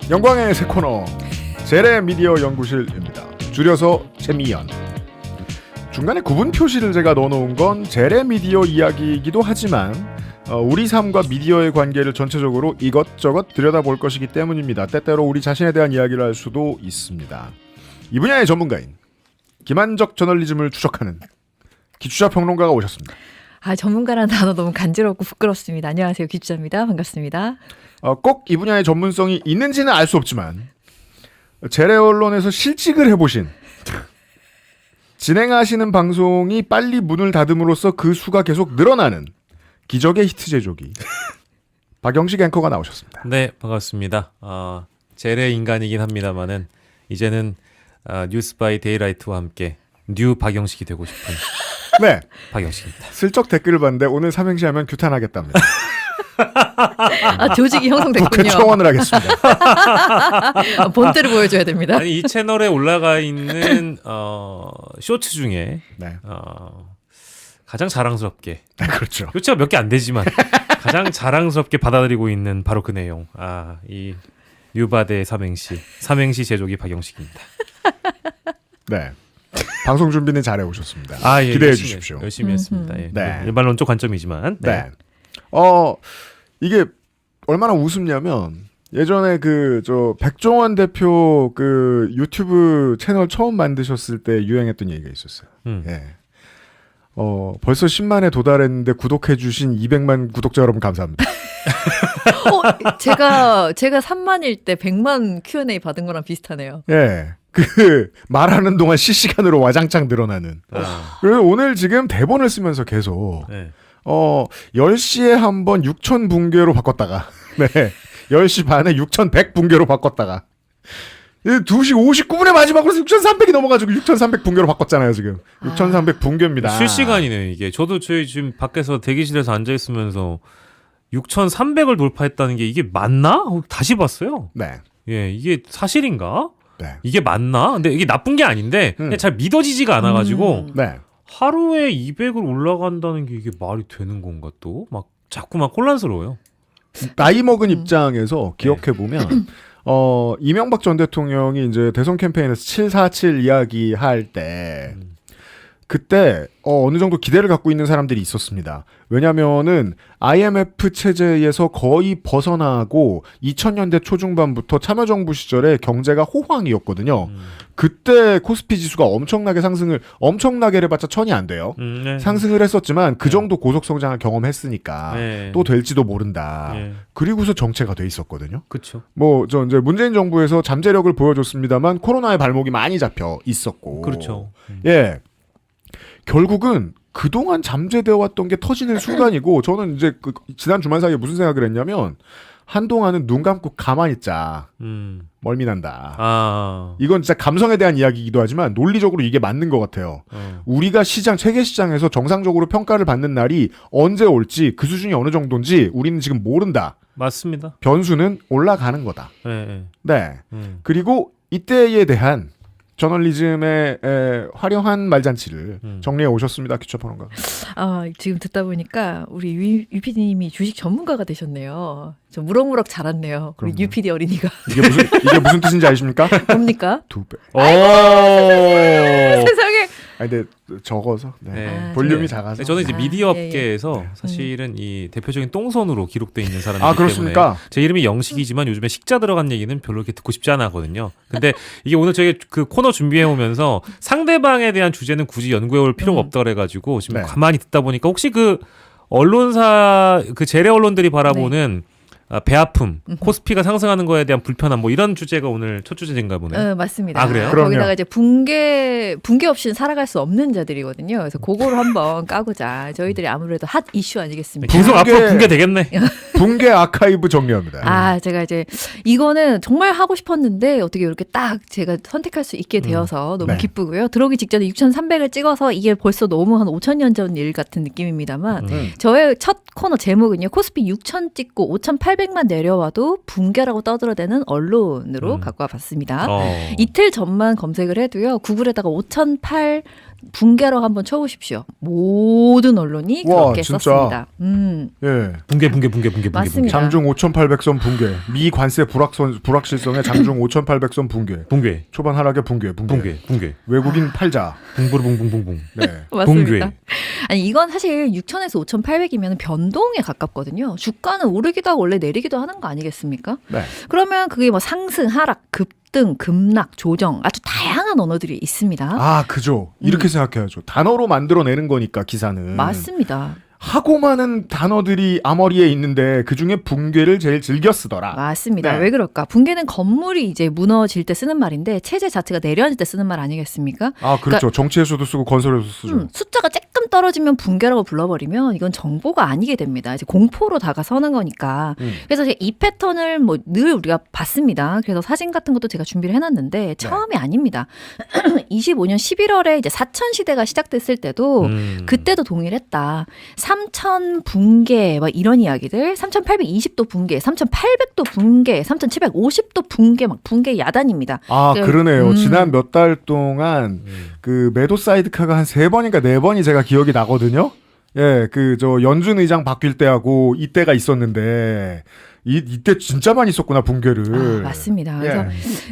영광의 새 코너 재래미디어 연구실입니다. 줄여서 재미연. 중간에 구분 표시를 제가 넣어놓은 건 재래미디어 이야기이기도 하지만 우리 삶과 미디어의 관계를 전체적으로 이것저것 들여다볼 것이기 때문입니다. 때때로 우리 자신에 대한 이야기를 할 수도 있습니다. 이 분야의 전문가인 기만적 저널리즘을 추적하는 기초자 평론가가 오셨습니다. 아, 전문가라는 단어 너무 간지럽고 부끄럽습니다. 안녕하세요. 기초자입니다. 반갑습니다. 꼭 이 분야의 전문성이 있는지는 알 수 없지만 재래 언론에서 실직을 해보신 진행하시는 방송이 빨리 문을 닫음으로써 그 수가 계속 늘어나는 기적의 히트 제조기 박영식 앵커가 나오셨습니다. 네, 반갑습니다. 재래 인간이긴 합니다만은 이제는 뉴스 바이 데이라이트와 함께 뉴 박영식이 되고 싶은 네, 박영식입니다. 슬쩍 댓글을 봤는데 오늘 삼행시 하면 규탄하겠답니다. 아, 조직이 형성됐군요. 국회 청원을 하겠습니다. 본때를 보여줘야 됩니다. 아니, 이 채널에 올라가 있는 쇼츠 중에 네, 가장 자랑스럽게 그렇죠. 쇼츠가 몇 개 안 되지만 가장 자랑스럽게 받아들이고 있는 바로 그 내용. 이 뉴바대 삼행시 제조기 박영식입니다. 네, 방송 준비는 잘해 오셨습니다. 예, 기대해 열심히 주십시오. 열심히 했습니다. 예. 네. 일반론적 관점이지만. 네. 이게 얼마나 우습냐면 예전에 백종원 대표 유튜브 채널 처음 만드셨을 때 유행했던 얘기가 있었어요. 예. 벌써 10만에 도달했는데 구독해주신 200만 구독자 여러분 감사합니다. 제가 3만일 때 100만 Q&A 받은 거랑 비슷하네요. 예. 말하는 동안 실시간으로 와장창 늘어나는. 그래서 오늘 지금 대본을 쓰면서 계속, 네. 10시에 한 번 6,000 붕괴로 바꿨다가, 네. 10시 반에 6,100 붕괴로 바꿨다가, 2시 59분에 마지막으로 6,300이 넘어가지고 6,300 붕괴로 바꿨잖아요, 지금. 6,300 붕괴입니다. 실시간이네요, 이게. 저도 저희 지금 밖에서 대기실에서 앉아있으면서 6,300을 돌파했다는 게 이게 맞나? 다시 봤어요. 네. 예, 이게 사실인가? 네. 이게 맞나? 근데 이게 나쁜 게 아닌데 그냥 잘 믿어지지가 않아가지고 네. 하루에 200을 올라간다는 게 이게 말이 되는 건가 또? 막 자꾸만 혼란스러워요. 나이 먹은 입장에서 기억해보면, 이명박 전 대통령이 이제 대선 캠페인에서 747 이야기할 때, 그때 어느 정도 기대를 갖고 있는 사람들이 있었습니다. 왜냐면은 IMF 체제에서 거의 벗어나고 2000년대 초중반부터 참여정부 시절에 경제가 호황이었거든요. 그때 코스피 지수가 엄청나게 해봤자 1000이 안 돼요. 네. 상승을 했었지만 그 정도 고속 성장을 경험했으니까 네. 또 될지도 모른다. 네. 그리고서 정체가 돼 있었거든요. 그렇죠. 이제 문재인 정부에서 잠재력을 보여줬습니다만 코로나의 발목이 많이 잡혀 있었고. 그렇죠. 예. 결국은 그동안 잠재되어 왔던 게 터지는 순간이고 저는 이제 지난 주말 사이에 무슨 생각을 했냐면 한동안은 눈 감고 가만히 있자. 멀미난다. 이건 진짜 감성에 대한 이야기이기도 하지만 논리적으로 이게 맞는 것 같아요. 우리가 세계 시장에서 정상적으로 평가를 받는 날이 언제 올지 그 수준이 어느 정도인지 우리는 지금 모른다. 맞습니다. 변수는 올라가는 거다. 네. 네. 그리고 이때에 대한 저널리즘의 화려한 말잔치를 정리해 오셨습니다. 기초평론가. 지금 듣다 보니까 우리 유 PD님이 주식 전문가가 되셨네요. 저 무럭무럭 자랐네요. 우리 유 PD 어린이가. 이게 무슨 뜻인지 아십니까? 뭡니까? 2배. 세상에. 근데 적어서 네. 볼륨이 작아서. 저는 이제 미디어 예, 예. 업계에서 사실은 이 대표적인 똥손으로 기록돼 있는 사람이기 때문에 그렇습니까? 제 이름이 영식이지만 요즘에 식자 들어간 얘기는 별로 이렇게 듣고 싶지 않아 하거든요. 근데 이게 오늘 저희 그 코너 준비해 오면서 상대방에 대한 주제는 굳이 연구해 올 필요가 없다 그래가지고 지금 가만히 듣다 보니까 혹시 언론사 재래 언론들이 바라보는 배아픔, 코스피가 상승하는 거에 대한 불편함 이런 주제가 오늘 첫 주제인가 보네요. 맞습니다. 그래요? 거기다가 이제 붕괴 없이는 살아갈 수 없는 자들이거든요. 그래서 그거를 한번 까보자. 저희들이 아무래도 핫 이슈 아니겠습니까? 방송 앞으로 붕괴 되겠네. 붕괴 아카이브 정리합니다. 제가 이제 이거는 정말 하고 싶었는데 어떻게 이렇게 딱 제가 선택할 수 있게 되어서 너무 기쁘고요. 들어오기 직전에 6,300을 찍어서 이게 벌써 너무 한 5,000년 전 일 같은 느낌입니다만 저의 첫 코너 제목은요. 코스피 6,000 찍고 5,800만 내려와도 붕괴라고 떠들어대는 언론으로 갖고 와봤습니다. 이틀 전만 검색을 해도요. 구글에다가 5,008 붕괴라고 한번 쳐보십시오. 모든 언론이 와, 그렇게 진짜. 썼습니다. 예. 붕괴. 맞습니다. 장중 5,800선 붕괴. 미 관세 불확실성에 장중 5,800선 붕괴. 붕괴. 초반 하락의 붕괴. 외국인 팔자. 붕붕붕붕붕붕. 네. 맞습니다. 붕괴. 아니 이건 사실 6,000에서 5,800이면 변동에 가깝거든요. 주가는 오르기도 하고 원래 내리기도 하는 거 아니겠습니까? 네. 그러면 그게 뭐 상승, 하락, 급등, 급락, 조정 아주 다양한 언어들이 있습니다. 아, 그죠. 이렇게 생각해야죠. 단어로 만들어내는 거니까 기사는. 맞습니다. 하고 많은 단어들이 아머리에 있는데 그중에 붕괴를 제일 즐겨 쓰더라. 맞습니다. 네. 왜 그럴까? 붕괴는 건물이 이제 무너질 때 쓰는 말인데 체제 자체가 내려앉을 때 쓰는 말 아니겠습니까? 아, 그렇죠. 정치에서도 쓰고 건설에서도 쓰죠. 숫자가 조금 떨어지면 붕괴라고 불러버리면 이건 정보가 아니게 됩니다. 이제 공포로 다가서는 거니까. 그래서 제가 이 패턴을 뭐 늘 우리가 봤습니다. 그래서 사진 같은 것도 제가 준비를 해놨는데 처음이 아닙니다. 25년 11월에 이제 사천 시대가 시작됐을 때도 그때도 동일했다. 3,000 붕괴 막 이런 이야기들, 3,820도 붕괴, 3,800도 붕괴, 3,750도 붕괴 막 붕괴 야단입니다. 아, 그러네요. 지난 몇 달 동안 그 매도 사이드카가 한 3번인가 4번이 제가 기억이 나거든요. 예, 그 저 연준 의장 바뀔 때하고 이때가 있었는데 이때 진짜 많이 썼구나 붕괴를. 맞습니다. 예. 그래서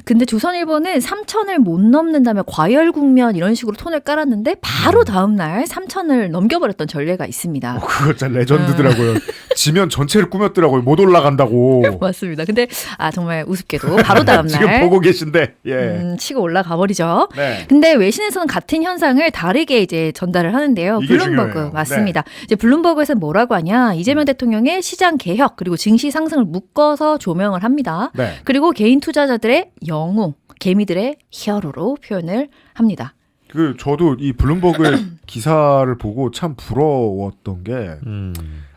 근데 조선일보는 3,000을 못 넘는다면 과열 국면 이런 식으로 톤을 깔았는데 바로 다음 날 3,000을 넘겨버렸던 전례가 있습니다. 그거 진짜 레전드더라고요. 지면 전체를 꾸몄더라고요. 못 올라간다고. 맞습니다. 근데 정말 우습게도 바로 다음 지금 날 보고 계신데. 예. 치고 올라가 버리죠. 네. 근데 외신에서는 같은 현상을 다르게 이제 전달을 하는데요. 이게 블룸버그 중요해요. 맞습니다. 이제 블룸버그에서는 뭐라고 하냐? 이재명 대통령의 시장 개혁 그리고 증시 상승을 묶어서 조명을 합니다. 네. 그리고 개인 투자자들의 영웅, 개미들의 히어로로 표현을 합니다. 그 저도 이 블룸버그의 기사를 보고 참 부러웠던 게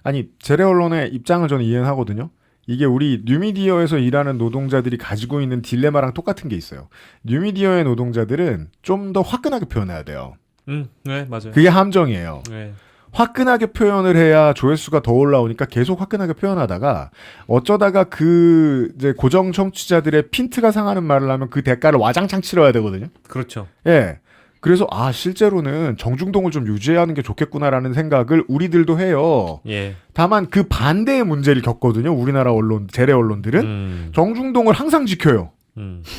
아니 재래 언론의 입장을 저는 이해는 하거든요. 이게 우리 뉴미디어에서 일하는 노동자들이 가지고 있는 딜레마랑 똑같은 게 있어요. 뉴미디어의 노동자들은 좀 더 화끈하게 표현해야 돼요. 네, 맞아요. 그게 함정이에요. 네. 화끈하게 표현을 해야 조회수가 더 올라오니까 계속 화끈하게 표현하다가 어쩌다가 그 이제 고정 청취자들의 핀트가 상하는 말을 하면 그 대가를 와장창 치러야 되거든요. 그렇죠. 예. 그래서 실제로는 정중동을 좀 유지하는 게 좋겠구나라는 생각을 우리들도 해요. 예. 다만 그 반대의 문제를 겪거든요. 우리나라 언론, 재래 언론들은 정중동을 항상 지켜요.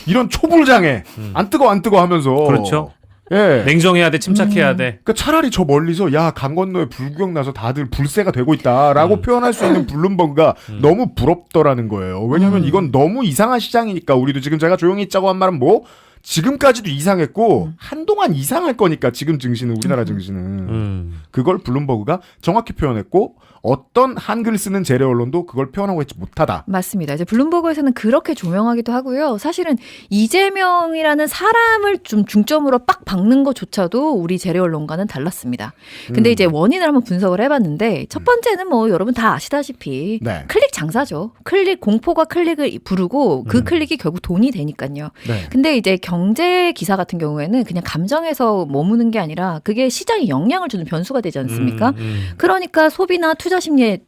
이런 초불장애 안 뜨거 하면서. 그렇죠. 예. 냉정해야 돼, 침착해야 돼. 그러니까 차라리 저 멀리서 야, 강 건너에 불구경 나서 다들 불세가 되고 있다라고 표현할 수 있는 블룸버그가 너무 부럽더라는 거예요. 왜냐하면 이건 너무 이상한 시장이니까 우리도 지금 제가 조용히 있자고 한 말은 뭐 지금까지도 이상했고 한동안 이상할 거니까 지금 증시는 우리나라 증시는 그걸 블룸버그가 정확히 표현했고 어떤 한글 쓰는 재래 언론도 그걸 표현하고 있지 못하다. 맞습니다. 이제 블룸버그에서는 그렇게 조명하기도 하고요. 사실은 이재명이라는 사람을 좀 중점으로 빡 박는 것조차도 우리 재래 언론과는 달랐습니다. 근데 이제 원인을 한번 분석을 해봤는데 첫 번째는 뭐 여러분 다 아시다시피 네. 클릭 장사죠. 공포가 클릭을 부르고 그 클릭이 결국 돈이 되니까요. 네. 근데 이제 경제 기사 같은 경우에는 그냥 감정에서 머무는 게 아니라 그게 시장에 영향을 주는 변수가 되지 않습니까? 그러니까 소비나 투자 심리에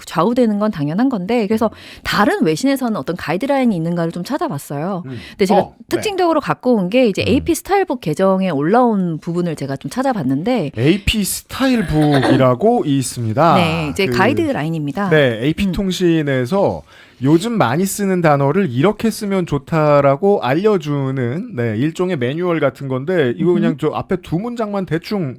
좌우되는 건 당연한 건데 그래서 다른 외신에서는 어떤 가이드라인이 있는가를 좀 찾아봤어요. 근데 제가 특징적으로 갖고 온 게 이제 AP 스타일북 계정에 올라온 부분을 제가 좀 찾아봤는데 AP 스타일북이라고 있습니다. 네, 이제 가이드라인입니다. 네, AP 통신에서 요즘 많이 쓰는 단어를 이렇게 쓰면 좋다라고 알려주는 일종의 매뉴얼 같은 건데 이거 그냥 저 앞에 두 문장만 대충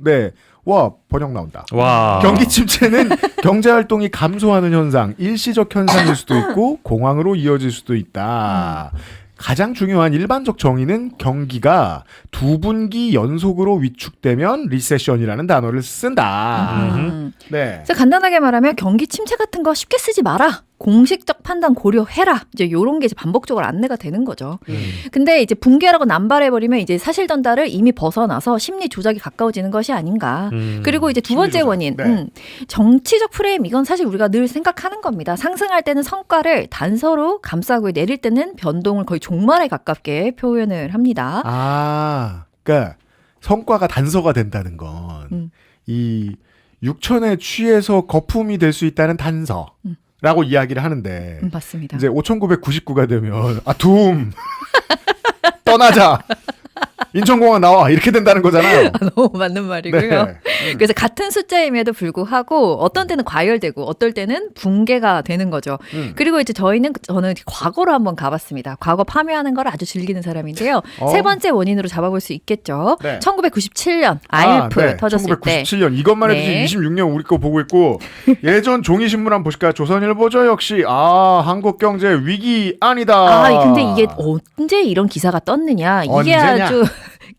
와 번역 나온다. 와. 경기 침체는 경제 활동이 감소하는 현상, 일시적 현상일 수도 있고 공황으로 이어질 수도 있다. 가장 중요한 일반적 정의는 경기가 2분기 연속으로 위축되면 리세션이라는 단어를 쓴다. 네. 그래서 간단하게 말하면 경기 침체 같은 거 쉽게 쓰지 마라. 공식적 판단 고려해라. 이제 요런 게 이제 반복적으로 안내가 되는 거죠. 근데 이제 붕괴라고 남발해버리면 이제 사실 전달을 이미 벗어나서 심리 조작이 가까워지는 것이 아닌가. 그리고 이제 두 번째 원인. 정치적 프레임. 이건 사실 우리가 늘 생각하는 겁니다. 상승할 때는 성과를 단서로 감싸고 내릴 때는 변동을 거의 종말에 가깝게 표현을 합니다. 그러니까 성과가 단서가 된다는 건 이 6천에 취해서 거품이 될 수 있다는 단서. 라고 이야기를 하는데 맞습니다. 이제 5,999가 되면 둠 떠나자 인천공항 나와 이렇게 된다는 거잖아요. 너무 맞는 말이고요. 네. 그래서 같은 숫자임에도 불구하고 어떤 때는 과열되고 어떨 때는 붕괴가 되는 거죠. 그리고 이제 저는 과거로 한번 가봤습니다. 과거 파묘하는 걸 아주 즐기는 사람인데요. 세 번째 원인으로 잡아볼 수 있겠죠. 네. 1997년 IMF 터졌을 때. 1997년 이것만 해도 네. 26년 우리 거 보고 있고 예전 종이신문 한번 보실까요? 조선일보죠 역시 한국경제 위기 아니다. 근데 이게 언제 이런 기사가 떴느냐? 이게 언제냐? 아주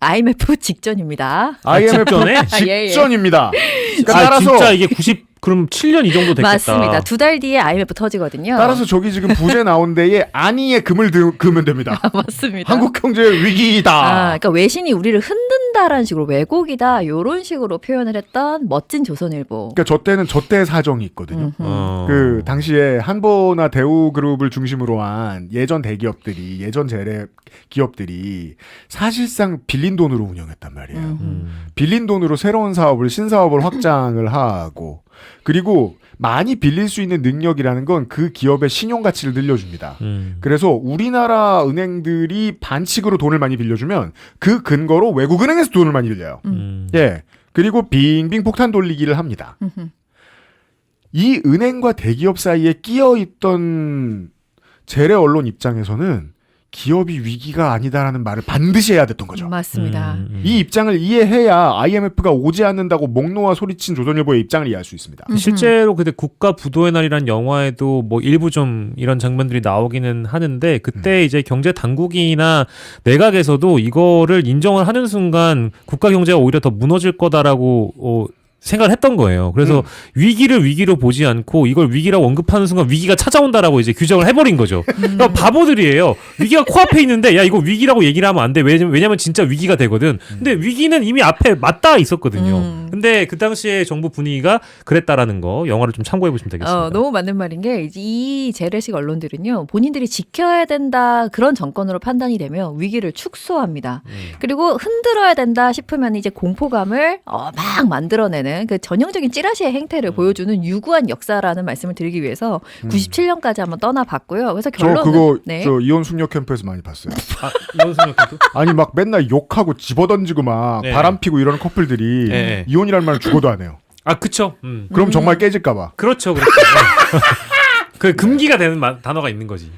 IMF 직전입니다. IMF 직전에? 직전입니다. 그러니까 따라서 진짜 이게 그럼 7년 이 정도 됐겠다. 맞습니다. 2달 뒤에 IMF 터지거든요. 따라서 저기 지금 부제 나온 데에 안위에 금을 그으면 됩니다. 맞습니다. 한국경제 위기이다. 그러니까 외신이 우리를 흔든다라는 식으로 왜곡이다 이런 식으로 표현을 했던 멋진 조선일보. 그러니까 저 때는 저때의 사정이 있거든요. 그 당시에 한보나 대우그룹을 중심으로 한 예전 대기업들이 예전 재래 기업들이 사실상 빌린 돈으로 운영했단 말이에요. 빌린 돈으로 새로운 사업을 신사업을 확장을 하고 그리고 많이 빌릴 수 있는 능력이라는 건 그 기업의 신용 가치를 늘려줍니다. 그래서 우리나라 은행들이 반칙으로 돈을 많이 빌려주면 그 근거로 외국 은행에서 돈을 많이 빌려요. 예. 그리고 빙빙 폭탄 돌리기를 합니다. 이 은행과 대기업 사이에 끼어 있던 재래 언론 입장에서는 기업이 위기가 아니다라는 말을 반드시 해야 됐던 거죠. 맞습니다. 이 입장을 이해해야 IMF가 오지 않는다고 목 놓아 소리친 조선일보의 입장을 이해할 수 있습니다. 실제로 그때 국가 부도의 날이란 영화에도 뭐 일부 좀 이런 장면들이 나오기는 하는데 그때 이제 경제 당국이나 내각에서도 이거를 인정을 하는 순간 국가 경제가 오히려 더 무너질 거다라고 생각을 했던 거예요. 그래서 위기를 위기로 보지 않고 이걸 위기라고 언급하는 순간 위기가 찾아온다라고 이제 규정을 해버린 거죠. 그러니까 바보들이에요. 위기가 코앞에 있는데 야 이거 위기라고 얘기를 하면 안 돼. 왜냐면 진짜 위기가 되거든. 근데 위기는 이미 앞에 맞닿아 있었거든요. 근데 그 당시에 정부 분위기가 그랬다라는 거 영화를 좀 참고해 보시면 되겠습니다. 너무 맞는 말인 게 이 재래식 언론들은요. 본인들이 지켜야 된다 그런 정권으로 판단이 되면 위기를 축소합니다. 그리고 흔들어야 된다 싶으면 이제 공포감을 막 만들어내는 그 전형적인 찌라시의 행태를 보여주는 유구한 역사라는 말씀을 드리기 위해서 97년까지 한번 떠나봤고요. 그래서 결론은 저 그거 네. 저 이혼 숙녀 캠프에서 많이 봤어요. 이런 생각도? 아니 막 맨날 욕하고 집어던지고 막 네. 바람 피고 이러는 커플들이 네. 이혼이라는 말을 죽어도 안 해요. 그쵸. 그럼 정말 깨질까봐. 그렇죠. 그 금기가 되는 단어가 있는 거지.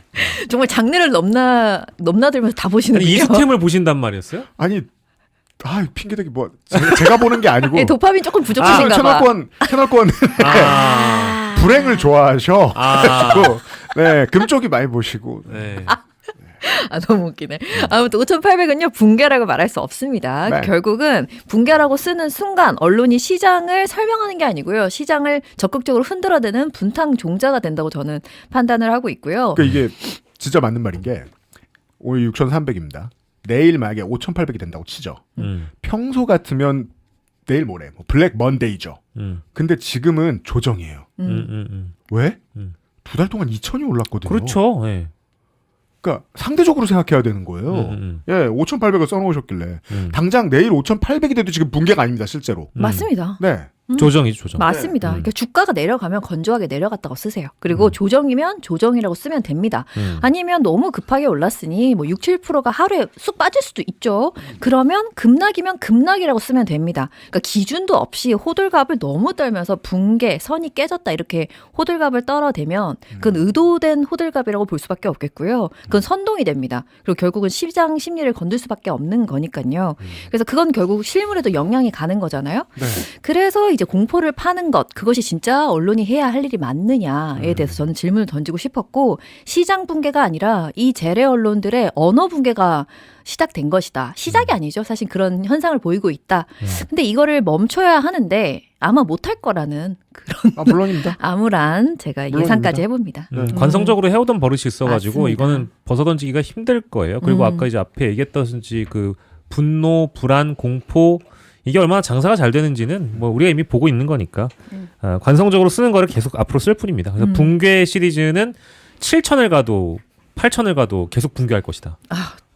정말 장르를 넘나들면서 다 보시는군요. 이스템을 보신단 말이었어요? 아니 핑계대기 뭐 제가 보는 게 아니고 도파민 조금 부족하신가 봐. 채널권 불행을 좋아하셔. 네 금쪽이 많이 보시고. 네. 너무 웃기네. 아무튼 5,800은요 붕괴라고 말할 수 없습니다. 네. 결국은 붕괴라고 쓰는 순간 언론이 시장을 설명하는 게 아니고요. 시장을 적극적으로 흔들어대는 분탕 종자가 된다고 저는 판단을 하고 있고요. 그러니까 이게 진짜 맞는 말인 게 오늘 6,300입니다. 내일 만약에 5,800이 된다고 치죠. 평소 같으면 내일 모레 블랙 먼데이죠. 근데 지금은 조정이에요. 왜? 2달 동안 2,000이 올랐거든요. 그렇죠. 네. 그러니까 상대적으로 생각해야 되는 거예요. 예, 5,800을 써놓으셨길래 당장 내일 5,800이 돼도 지금 붕괴가 아닙니다, 실제로. 맞습니다. 네. 조정이죠, 조정. 맞습니다. 그러니까 주가가 내려가면 건조하게 내려갔다고 쓰세요. 그리고 조정이면 조정이라고 쓰면 됩니다. 아니면 너무 급하게 올랐으니 뭐 6, 7%가 하루에 쑥 빠질 수도 있죠. 그러면 급락이면 급락이라고 쓰면 됩니다. 그러니까 기준도 없이 호들갑을 너무 떨면서 붕괴, 선이 깨졌다 이렇게 호들갑을 떨어대면 그건 의도된 호들갑이라고 볼 수밖에 없겠고요. 그건 선동이 됩니다. 그리고 결국은 시장 심리를 건들 수밖에 없는 거니까요. 그래서 그건 결국 실물에도 영향이 가는 거잖아요. 네. 그래서 이제 공포를 파는 것 그것이 진짜 언론이 해야 할 일이 맞느냐에 대해서 저는 질문을 던지고 싶었고 시장 붕괴가 아니라 이 재래 언론들의 언어 붕괴가 시작된 것이다. 시작이 아니죠. 사실 그런 현상을 보이고 있다. 근데 이거를 멈춰야 하는데 아마 못할 거라는 그런 물론입니다. 암울한 제가 물론입니다. 예상까지 해봅니다. 관성적으로 해오던 버릇이 있어가지고 맞습니다. 이거는 벗어던지기가 힘들 거예요. 그리고 아까 이제 앞에 얘기했다든지 그 분노, 불안, 공포 이게 얼마나 장사가 잘 되는지는 뭐 우리가 이미 보고 있는 거니까 관성적으로 쓰는 거를 계속 앞으로 쓸 뿐입니다. 그래서 붕괴 시리즈는 7천을 가도 8천을 가도 계속 붕괴할 것이다.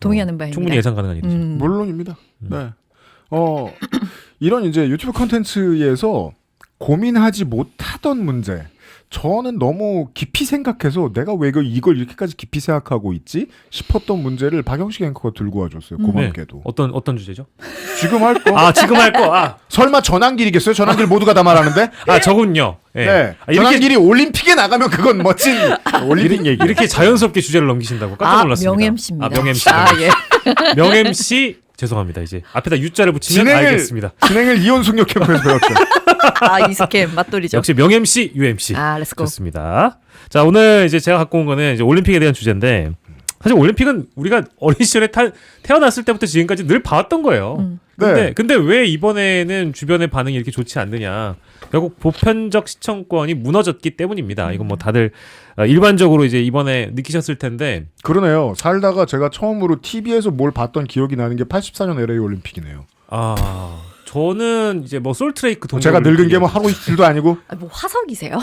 동의하는 바입니다. 충분히 예상 가능한 일이죠. 물론입니다. 네. 이런 이제 유튜브 콘텐츠에서 고민하지 못하던 문제, 저는 너무 깊이 생각해서 내가 왜 이걸 이렇게까지 깊이 생각하고 있지 싶었던 문제를 박영식 앵커가 들고 와줬어요. 고맙게도. 네. 어떤 주제죠? 지금 할 거. 아 지금 할 거. 아, 설마 전환길이겠어요? 전환길 모두가 다 말하는데? 저군요. 네. 네. 아, 이렇게 전환길이 올림픽에 나가면 그건 멋진 올림픽 얘기. 이렇게 자연스럽게 주제를 넘기신다고 깜짝 놀랐습니다. 명-MC입니다. 명-MC. 예. 명-MC 죄송합니다. 이제 앞에다 U자를 붙이면 알겠습니다. 진행을 이혼숙녀 캠프에서 배웠죠. 이스캠 맛돌이죠. 역시 명-MC, UMC. 렛츠고. 좋습니다. 자, 오늘 이제 제가 갖고 온 거는 이제 올림픽에 대한 주제인데 사실 올림픽은 우리가 어린 시절에 태어났을 때부터 지금까지 늘 봐왔던 거예요. 근데 왜 이번에는 주변의 반응이 이렇게 좋지 않느냐? 결국 보편적 시청권이 무너졌기 때문입니다. 이건 뭐 다들 일반적으로 이제 이번에 느끼셨을 텐데. 그러네요. 살다가 제가 처음으로 TV에서 뭘 봤던 기억이 나는 게 84년 LA 올림픽이네요. 저는 이제 뭐 솔트레이크 동계 제가 늙은 게 뭐 하루 이틀도 아니고. 뭐 화석이세요?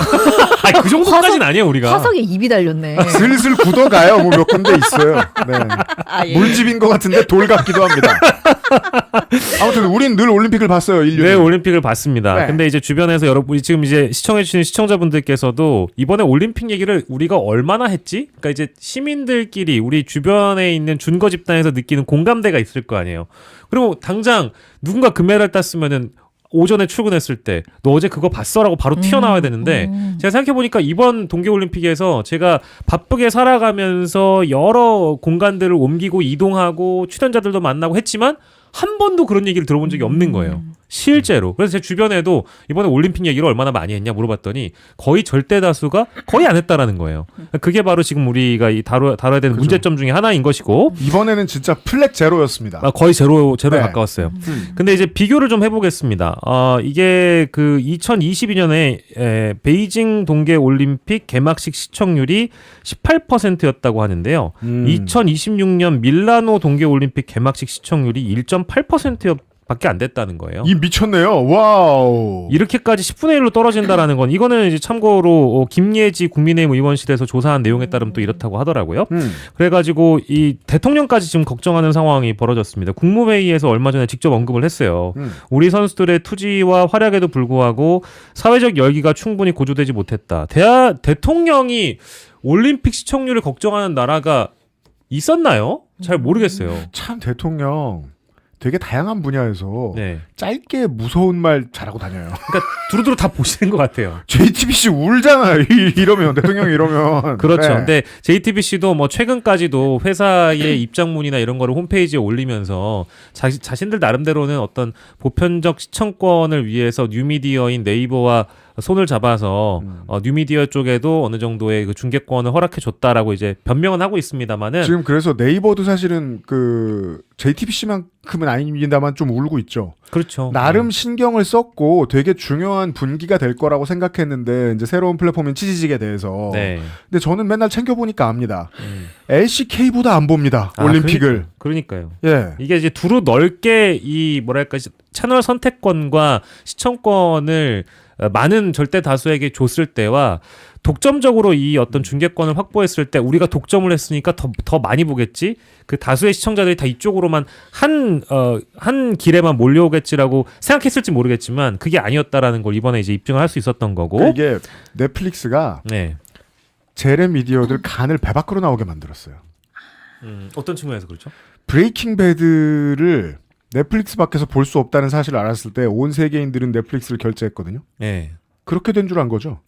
아니, 그 정도까지는 아니에요 우리가. 화석에 입이 달렸네. 슬슬 굳어가요. 뭐 몇 군데 있어요. 네. 예. 물집인 것 같은데 돌 같기도 합니다. 아무튼 우린 늘 올림픽을 봤어요. 인류는. 네, 올림픽을 봤습니다. 네. 근데 이제 주변에서 여러분 지금 이제 시청해주시는 시청자분들께서도 이번에 올림픽 얘기를 우리가 얼마나 했지? 그러니까 이제 시민들끼리 우리 주변에 있는 준거 집단에서 느끼는 공감대가 있을 거 아니에요. 그리고 당장 누군가 금메달 땄으면은 오전에 출근했을 때 너 어제 그거 봤어라고 바로 튀어나와야 되는데 제가 생각해보니까 이번 동계올림픽에서 제가 바쁘게 살아가면서 여러 공간들을 옮기고 이동하고 출연자들도 만나고 했지만 한 번도 그런 얘기를 들어본 적이 없는 거예요. 실제로. 그래서 제 주변에도 이번에 올림픽 얘기를 얼마나 많이 했냐 물어봤더니 거의 절대 다수가 거의 안 했다라는 거예요. 그게 바로 지금 우리가 다뤄야 되는 문제점 중에 하나인 것이고 이번에는 진짜 플랫 제로였습니다. 거의 제로에 네. 가까웠어요. 근데 이제 비교를 좀 해보겠습니다. 이게 그 2022년에 베이징 동계올림픽 개막식 시청률이 18%였다고 하는데요. 2026년 밀라노 동계올림픽 개막식 시청률이 1.8%밖에 안 됐다는 거예요. 이 미쳤네요. 와우. 이렇게까지 10분의 1로 떨어진다라는 건 이거는 이제 참고로 김예지 국민의힘 의원실에서 조사한 내용에 따르면 또 이렇다고 하더라고요. 그래가지고 이 대통령까지 지금 걱정하는 상황이 벌어졌습니다. 국무회의에서 얼마 전에 직접 언급을 했어요. 우리 선수들의 투지와 활약에도 불구하고 사회적 열기가 충분히 고조되지 못했다. 대통령이 올림픽 시청률을 걱정하는 나라가 있었나요? 잘 모르겠어요. 참 대통령 되게 다양한 분야에서 네. 짧게 무서운 말 잘하고 다녀요. 그러니까 두루두루 다 보시는 것 같아요. JTBC 울잖아요. 이러면 대통령이 이러면. 그렇죠. 네. 근데 JTBC도 뭐 최근까지도 회사의 입장문이나 이런 거를 홈페이지에 올리면서 자신들 나름대로는 어떤 보편적 시청권을 위해서 뉴미디어인 네이버와 손을 잡아서 뉴미디어 쪽에도 어느 정도의 그 중계권을 허락해 줬다라고 이제 변명은 하고 있습니다만은 지금 그래서 네이버도 사실은 그 JTBC만큼은 아닙니다만 좀 울고 있죠. 그렇죠. 나름 신경을 썼고 되게 중요한 분기가 될 거라고 생각했는데 이제 새로운 플랫폼인 치지직에 대해서. 네. 근데 저는 맨날 챙겨보니까 압니다. LCK보다 안 봅니다. 올림픽을. 그러니까요. 예. 이게 이제 두루 넓게 이 뭐랄까 채널 선택권과 시청권을 많은 절대 다수에게 줬을 때와 독점적으로 이 어떤 중계권을 확보했을 때 우리가 독점을 했으니까 더 많이 보겠지. 그 다수의 시청자들이 다 이쪽으로만 한 길에만 몰려오겠지라고 생각했을지 모르겠지만 그게 아니었다라는 걸 이번에 이제 입증을 할 수 있었던 거고. 그러니까 이게 넷플릭스가 네. 재래 미디어들 간을 배 밖으로 나오게 만들었어요. 어떤 측면에서 그렇죠? 브레이킹 배드를 넷플릭스 밖에서 볼 수 없다는 사실을 알았을 때 온 세계인들은 넷플릭스를 결제했거든요. 네. 그렇게 된 줄 안 거죠.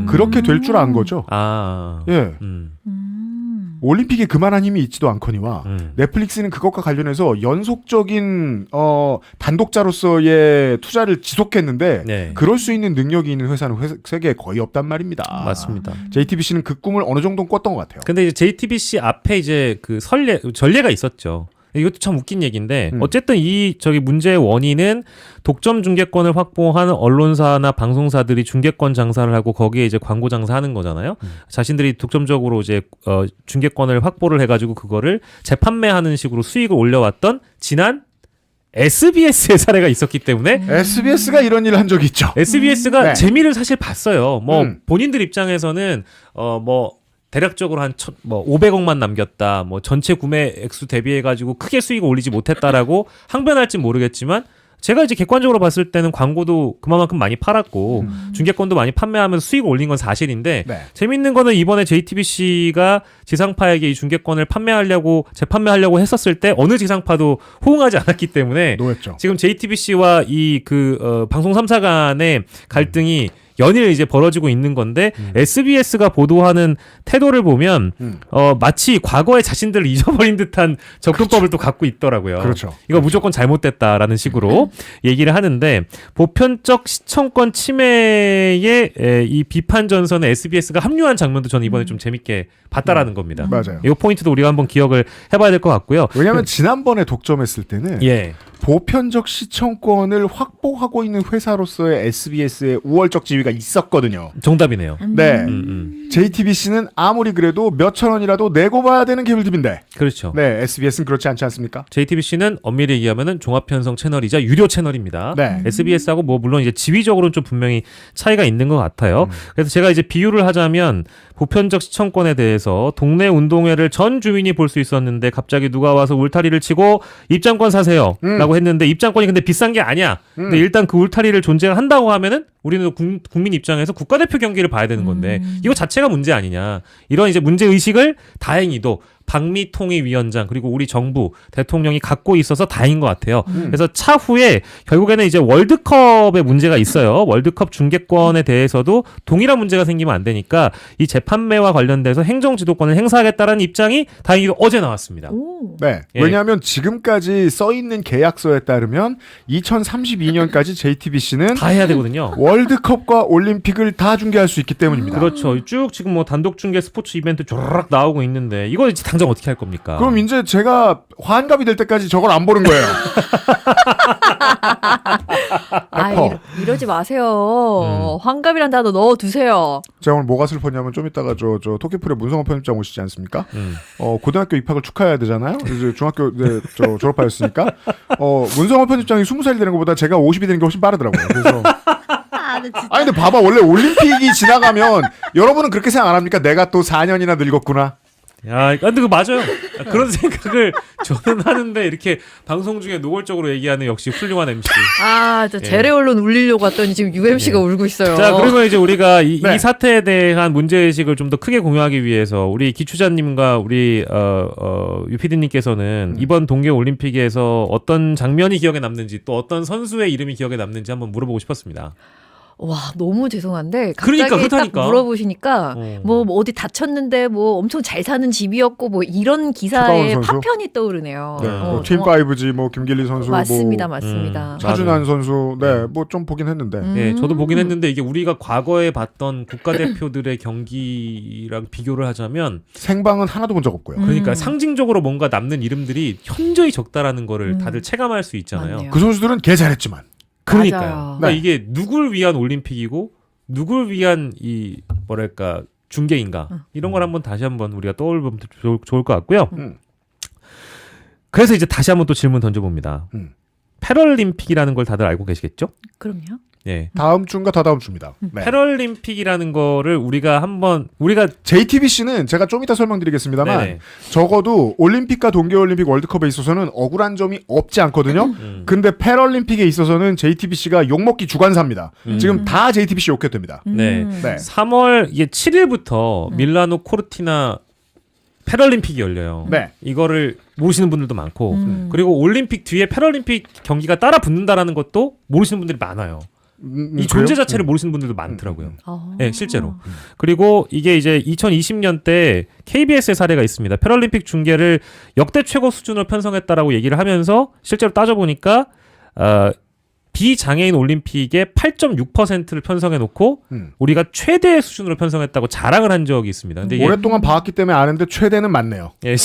그렇게 될 줄 안 거죠. 예. 올림픽에 그만한 힘이 있지도 않거니와 넷플릭스는 그것과 관련해서 연속적인 단독자로서의 투자를 지속했는데 네. 그럴 수 있는 능력이 있는 회사는 세계에 거의 없단 말입니다. 맞습니다. JTBC는 그 꿈을 어느 정도 꿨던 것 같아요. 근데 이제 JTBC 앞에 이제 그 전례가 있었죠. 이것도 참 웃긴 얘기인데 어쨌든 저기 문제의 원인은 독점 중계권을 확보한 언론사나 방송사들이 중계권 장사를 하고 거기에 이제 광고 장사하는 거잖아요. 자신들이 독점적으로 이제 중계권을 확보를 해가지고 그거를 재판매하는 식으로 수익을 올려왔던 지난 SBS의 사례가 있었기 때문에 SBS가 이런 일을 한 적이 있죠. SBS가 네. 재미를 사실 봤어요. 뭐 본인들 입장에서는 뭐 대략적으로 한 500억만 남겼다. 뭐 전체 구매 액수 대비해 가지고 크게 수익을 올리지 못했다라고 항변할지 모르겠지만 제가 이제 객관적으로 봤을 때는 광고도 그만큼 많이 팔았고 중계권도 많이 판매하면서 수익을 올린 건 사실인데 네. 재밌는 거는 이번에 JTBC가 지상파에게 이 중계권을 재판매하려고 했었을 때 어느 지상파도 호응하지 않았기 때문에 노였죠. 지금 JTBC와 이 방송 3사 간의 갈등이 연일 이제 벌어지고 있는 건데 SBS가 보도하는 태도를 보면 마치 과거의 자신들을 잊어버린 듯한 접근법을 또 갖고 있더라고요. 그렇죠. 이거 무조건 잘못됐다라는 식으로 얘기를 하는데 보편적 시청권 침해에 이 비판 전선에 SBS가 합류한 장면도 저는 이번에 좀 재밌게 봤다라는 겁니다. 맞아요. 이 포인트도 우리가 한번 기억을 해봐야 될 것 같고요. 왜냐하면 지난번에 독점했을 때는 예. 보편적 시청권을 확보하고 있는 회사로서의 SBS의 우월적 지위가 있었거든요. 정답이네요. 네. 음. JTBC는 아무리 그래도 몇천 원이라도 내고 봐야 되는 케이블TV인데 그렇죠. 네, SBS는 그렇지 않지 않습니까? JTBC는 엄밀히 얘기하면은 종합편성 채널이자 유료 채널입니다. 네. SBS하고 뭐 물론 이제 지위적으로는 좀 분명히 차이가 있는 것 같아요. 그래서 제가 이제 비유를 하자면 보편적 시청권에 대해서 동네 운동회를 전 주민이 볼 수 있었는데 갑자기 누가 와서 울타리를 치고 입장권 사세요 라고 했는데 입장권이 근데 비싼 게 아니야. 근데 일단 그 울타리를 존재한다고 하면은 우리는 국민 입장에서 국가대표 경기를 봐야 되는 건데 이거 자체가 문제 아니냐. 이런 이제 문제의식을 다행히도 박미통일위원장 그리고 우리 정부 대통령이 갖고 있어서 다행인 것 같아요. 그래서 차후에 결국에는 이제 월드컵에 문제가 있어요. 월드컵 중계권에 대해서도 동일한 문제가 생기면 안 되니까 이 재판매와 관련돼서 행정지도권을 행사하겠다는 입장이 다행히도 어제 나왔습니다. 오. 네. 예. 왜냐하면 지금까지 써 있는 계약서에 따르면 2032년까지 JTBC는 다 해야 되거든요. 월드컵과 올림픽을 다 중계할 수 있기 때문입니다. 그렇죠. 쭉 지금 뭐 단독 중계 스포츠 이벤트 조르륵 나오고 있는데 이거 이제 당장 어떻게 할 겁니까? 그럼 이제 제가 환갑이 될 때까지 저걸 안 보는 거예요. 이러지 마세요. 환갑이란 단어 넣어두세요. 제가 오늘 뭐가 슬펐냐면 좀 이따가 저 토끼풀의 문성호 편집장 오시지 않습니까? 고등학교 입학을 축하해야 되잖아요. 이제 중학교 저 졸업하였으니까 문성호 편집장이 20살이 되는 것보다 제가 50이 되는 게 훨씬 빠르더라고요. 그래서 아니 근데 봐봐 원래 올림픽이 지나가면 여러분은 그렇게 생각 안 합니까? 내가 또 4년이나 늙었구나. 야, 근데 그 맞아요. 그런 생각을 저는 하는데 이렇게 방송 중에 노골적으로 얘기하는 역시 훌륭한 MC. 재래 언론 울리려고 했더니 지금 UMC가 울고 있어요. 자, 그러면 이제 우리가 이 사태에 대한 문제의식을 좀 더 크게 공유하기 위해서 우리 기추자님과 우리 유피디님께서는 이번 동계올림픽에서 어떤 장면이 기억에 남는지 또 어떤 선수의 이름이 기억에 남는지 한번 물어보고 싶었습니다. 와, 너무 죄송한데 그러니까, 갑자기 그렇다니까. 딱 물어보시니까 뭐 어디 다쳤는데 뭐 엄청 잘 사는 집이었고 뭐 이런 기사의 선수? 파편이 떠오르네요. 네. 팀5지 뭐 김길리 선수 맞습니다. 뭐 맞습니다. 차준환 선수 뭐 좀 보긴 했는데 네, 저도 보긴 했는데 이게 우리가 과거에 봤던 국가대표들의 경기랑 비교를 하자면 생방은 하나도 본 적 없고요. 그러니까 상징적으로 뭔가 남는 이름들이 현저히 적다라는 거를 다들 체감할 수 있잖아요. 맞네요. 그 선수들은 개 잘했지만 그러니까요. 맞아요. 그러니까 네. 이게 누굴 위한 올림픽이고 누굴 위한 이 뭐랄까 중계인가 이런 걸 한번 다시 한번 우리가 떠올리면 좋을 것 같고요. 그래서 이제 다시 한번 또 질문 던져봅니다. 패럴림픽이라는 걸 다들 알고 계시겠죠? 그럼요. 예. 다음 주인가 다다음 주입니다. 네. 패럴림픽이라는 거를 우리가 JTBC는 제가 좀 이따 설명드리겠습니다만 네네. 적어도 올림픽과 동계올림픽 월드컵에 있어서는 억울한 점이 없지 않거든요. 근데 패럴림픽에 있어서는 JTBC가 욕먹기 주관사입니다. 지금 다 JTBC 욕해도 됩니다. 네. 네. 3월 이게 7일부터 밀라노 코르티나 패럴림픽이 열려요. 네. 이거를 모르시는 분들도 많고 그리고 올림픽 뒤에 패럴림픽 경기가 따라 붙는다라는 것도 모르시는 분들이 많아요. 이 존재 자체를 모르시는 분들도 많더라고요. 네, 실제로. 그리고 이게 이제 2020년 때 KBS의 사례가 있습니다. 패럴림픽 중계를 역대 최고 수준으로 편성했다라고 얘기를 하면서 실제로 따져보니까 비장애인 올림픽의 8.6%를 편성해 놓고 우리가 최대 수준으로 편성했다고 자랑을 한 적이 있습니다. 근데 이게 오랫동안 봐왔기 때문에 아는데 최대는 맞네요. 예,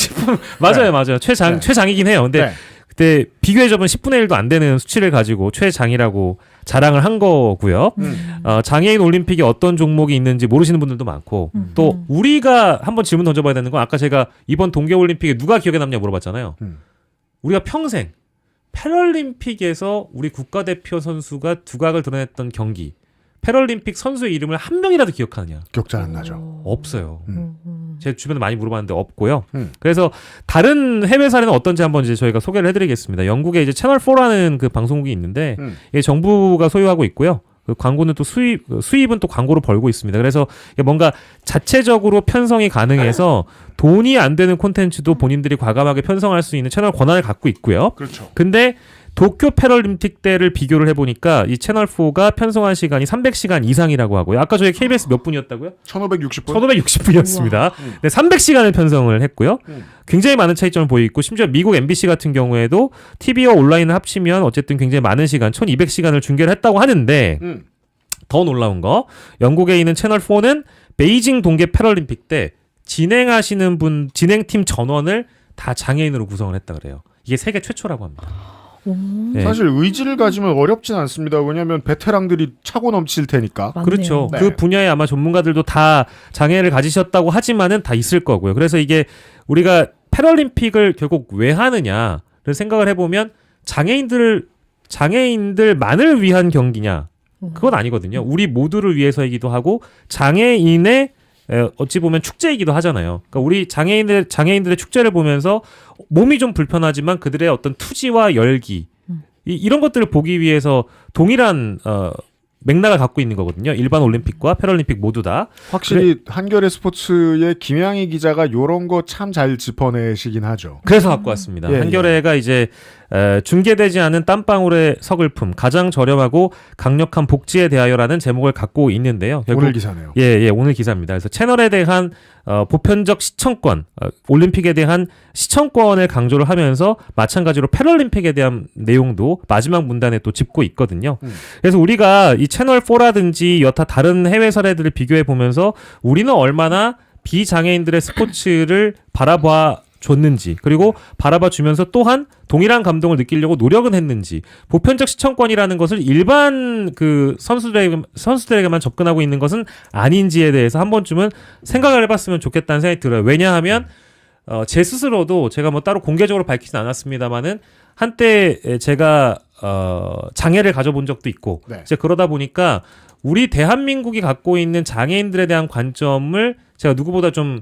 맞아요, 맞아요. 최장이긴 해요. 근데 그때 비교해 접은 10분의 1도 안 되는 수치를 가지고 최장이라고 자랑을 한 거고요. 장애인 올림픽에 어떤 종목이 있는지 모르시는 분들도 많고 또 우리가 한번 질문 던져봐야 되는 건 아까 제가 이번 동계올림픽에 누가 기억에 남냐 물어봤잖아요. 우리가 평생 패럴림픽에서 우리 국가대표 선수가 두각을 드러냈던 경기 패럴림픽 선수의 이름을 한 명이라도 기억하느냐? 기억 잘 안 나죠. 없어요. 음. 제 주변에 많이 물어봤는데 없고요. 그래서 다른 해외 사례는 어떤지 한번 이제 저희가 소개를 해드리겠습니다. 영국에 이제 채널 4라는 그 방송국이 있는데 이게 정부가 소유하고 있고요. 그 광고는 또 수입은 또 광고로 벌고 있습니다. 그래서 이게 뭔가 자체적으로 편성이 가능해서 돈이 안 되는 콘텐츠도 본인들이 과감하게 편성할 수 있는 채널 권한을 갖고 있고요. 그렇죠. 근데 도쿄 패럴림픽 때를 비교를 해보니까 이 채널4가 편성한 시간이 300시간 이상이라고 하고요. 아까 저희 KBS 몇 분이었다고요? 1560분? 1560분이었습니다. 네, 300시간을 편성을 했고요. 굉장히 많은 차이점을 보이고 심지어 미국 MBC 같은 경우에도 TV와 온라인을 합치면 어쨌든 굉장히 많은 시간, 1200시간을 중계를 했다고 하는데 더 놀라운 거, 영국에 있는 채널4는 베이징 동계 패럴림픽 때 진행하시는 분, 진행팀 전원을 다 장애인으로 구성을 했다 그래요. 이게 세계 최초라고 합니다. 네. 사실 의지를 가지면 어렵진 않습니다. 왜냐하면 베테랑들이 차고 넘칠 테니까. 맞네요. 그렇죠. 네. 그 분야에 아마 전문가들도 다 장애를 가지셨다고 하지만은 다 있을 거고요. 그래서 이게 우리가 패럴림픽을 결국 왜 하느냐를 생각을 해보면 장애인들만을 위한 경기냐? 그건 아니거든요. 우리 모두를 위해서이기도 하고 장애인의 어찌 보면 축제이기도 하잖아요. 그러니까 우리 장애인들의 축제를 보면서 몸이 좀 불편하지만 그들의 어떤 투지와 열기 이런 것들을 보기 위해서 동일한 맥락을 갖고 있는 거거든요. 일반 올림픽과 패럴림픽 모두 다. 확실히 한겨레 스포츠의 김양희 기자가 요런 거 참 잘 짚어내시긴 하죠. 그래서 갖고 왔습니다. 예, 한겨레가 이제 중계되지 않은 땀방울의 서글픔, 가장 저렴하고 강력한 복지에 대하여라는 제목을 갖고 있는데요. 결국 오늘 기사네요. 예, 오늘 기사입니다. 그래서 채널에 대한 보편적 시청권, 올림픽에 대한 시청권을 강조를 하면서 마찬가지로 패럴림픽에 대한 내용도 마지막 문단에 또 짚고 있거든요. 그래서 우리가 이 채널4라든지 여타 다른 해외 사례들을 비교해 보면서 우리는 얼마나 비장애인들의 스포츠를 바라봐 줬는지, 그리고 바라봐 주면서 또한 동일한 감동을 느끼려고 노력은 했는지, 보편적 시청권이라는 것을 일반 그 선수들에게만 접근하고 있는 것은 아닌지에 대해서 한 번쯤은 생각을 해봤으면 좋겠다는 생각이 들어요. 왜냐하면 제 스스로도 제가 뭐 따로 공개적으로 밝히진 않았습니다만은 한때 제가 장애를 가져본 적도 있고, 네. 이제 그러다 보니까 우리 대한민국이 갖고 있는 장애인들에 대한 관점을 제가 누구보다 좀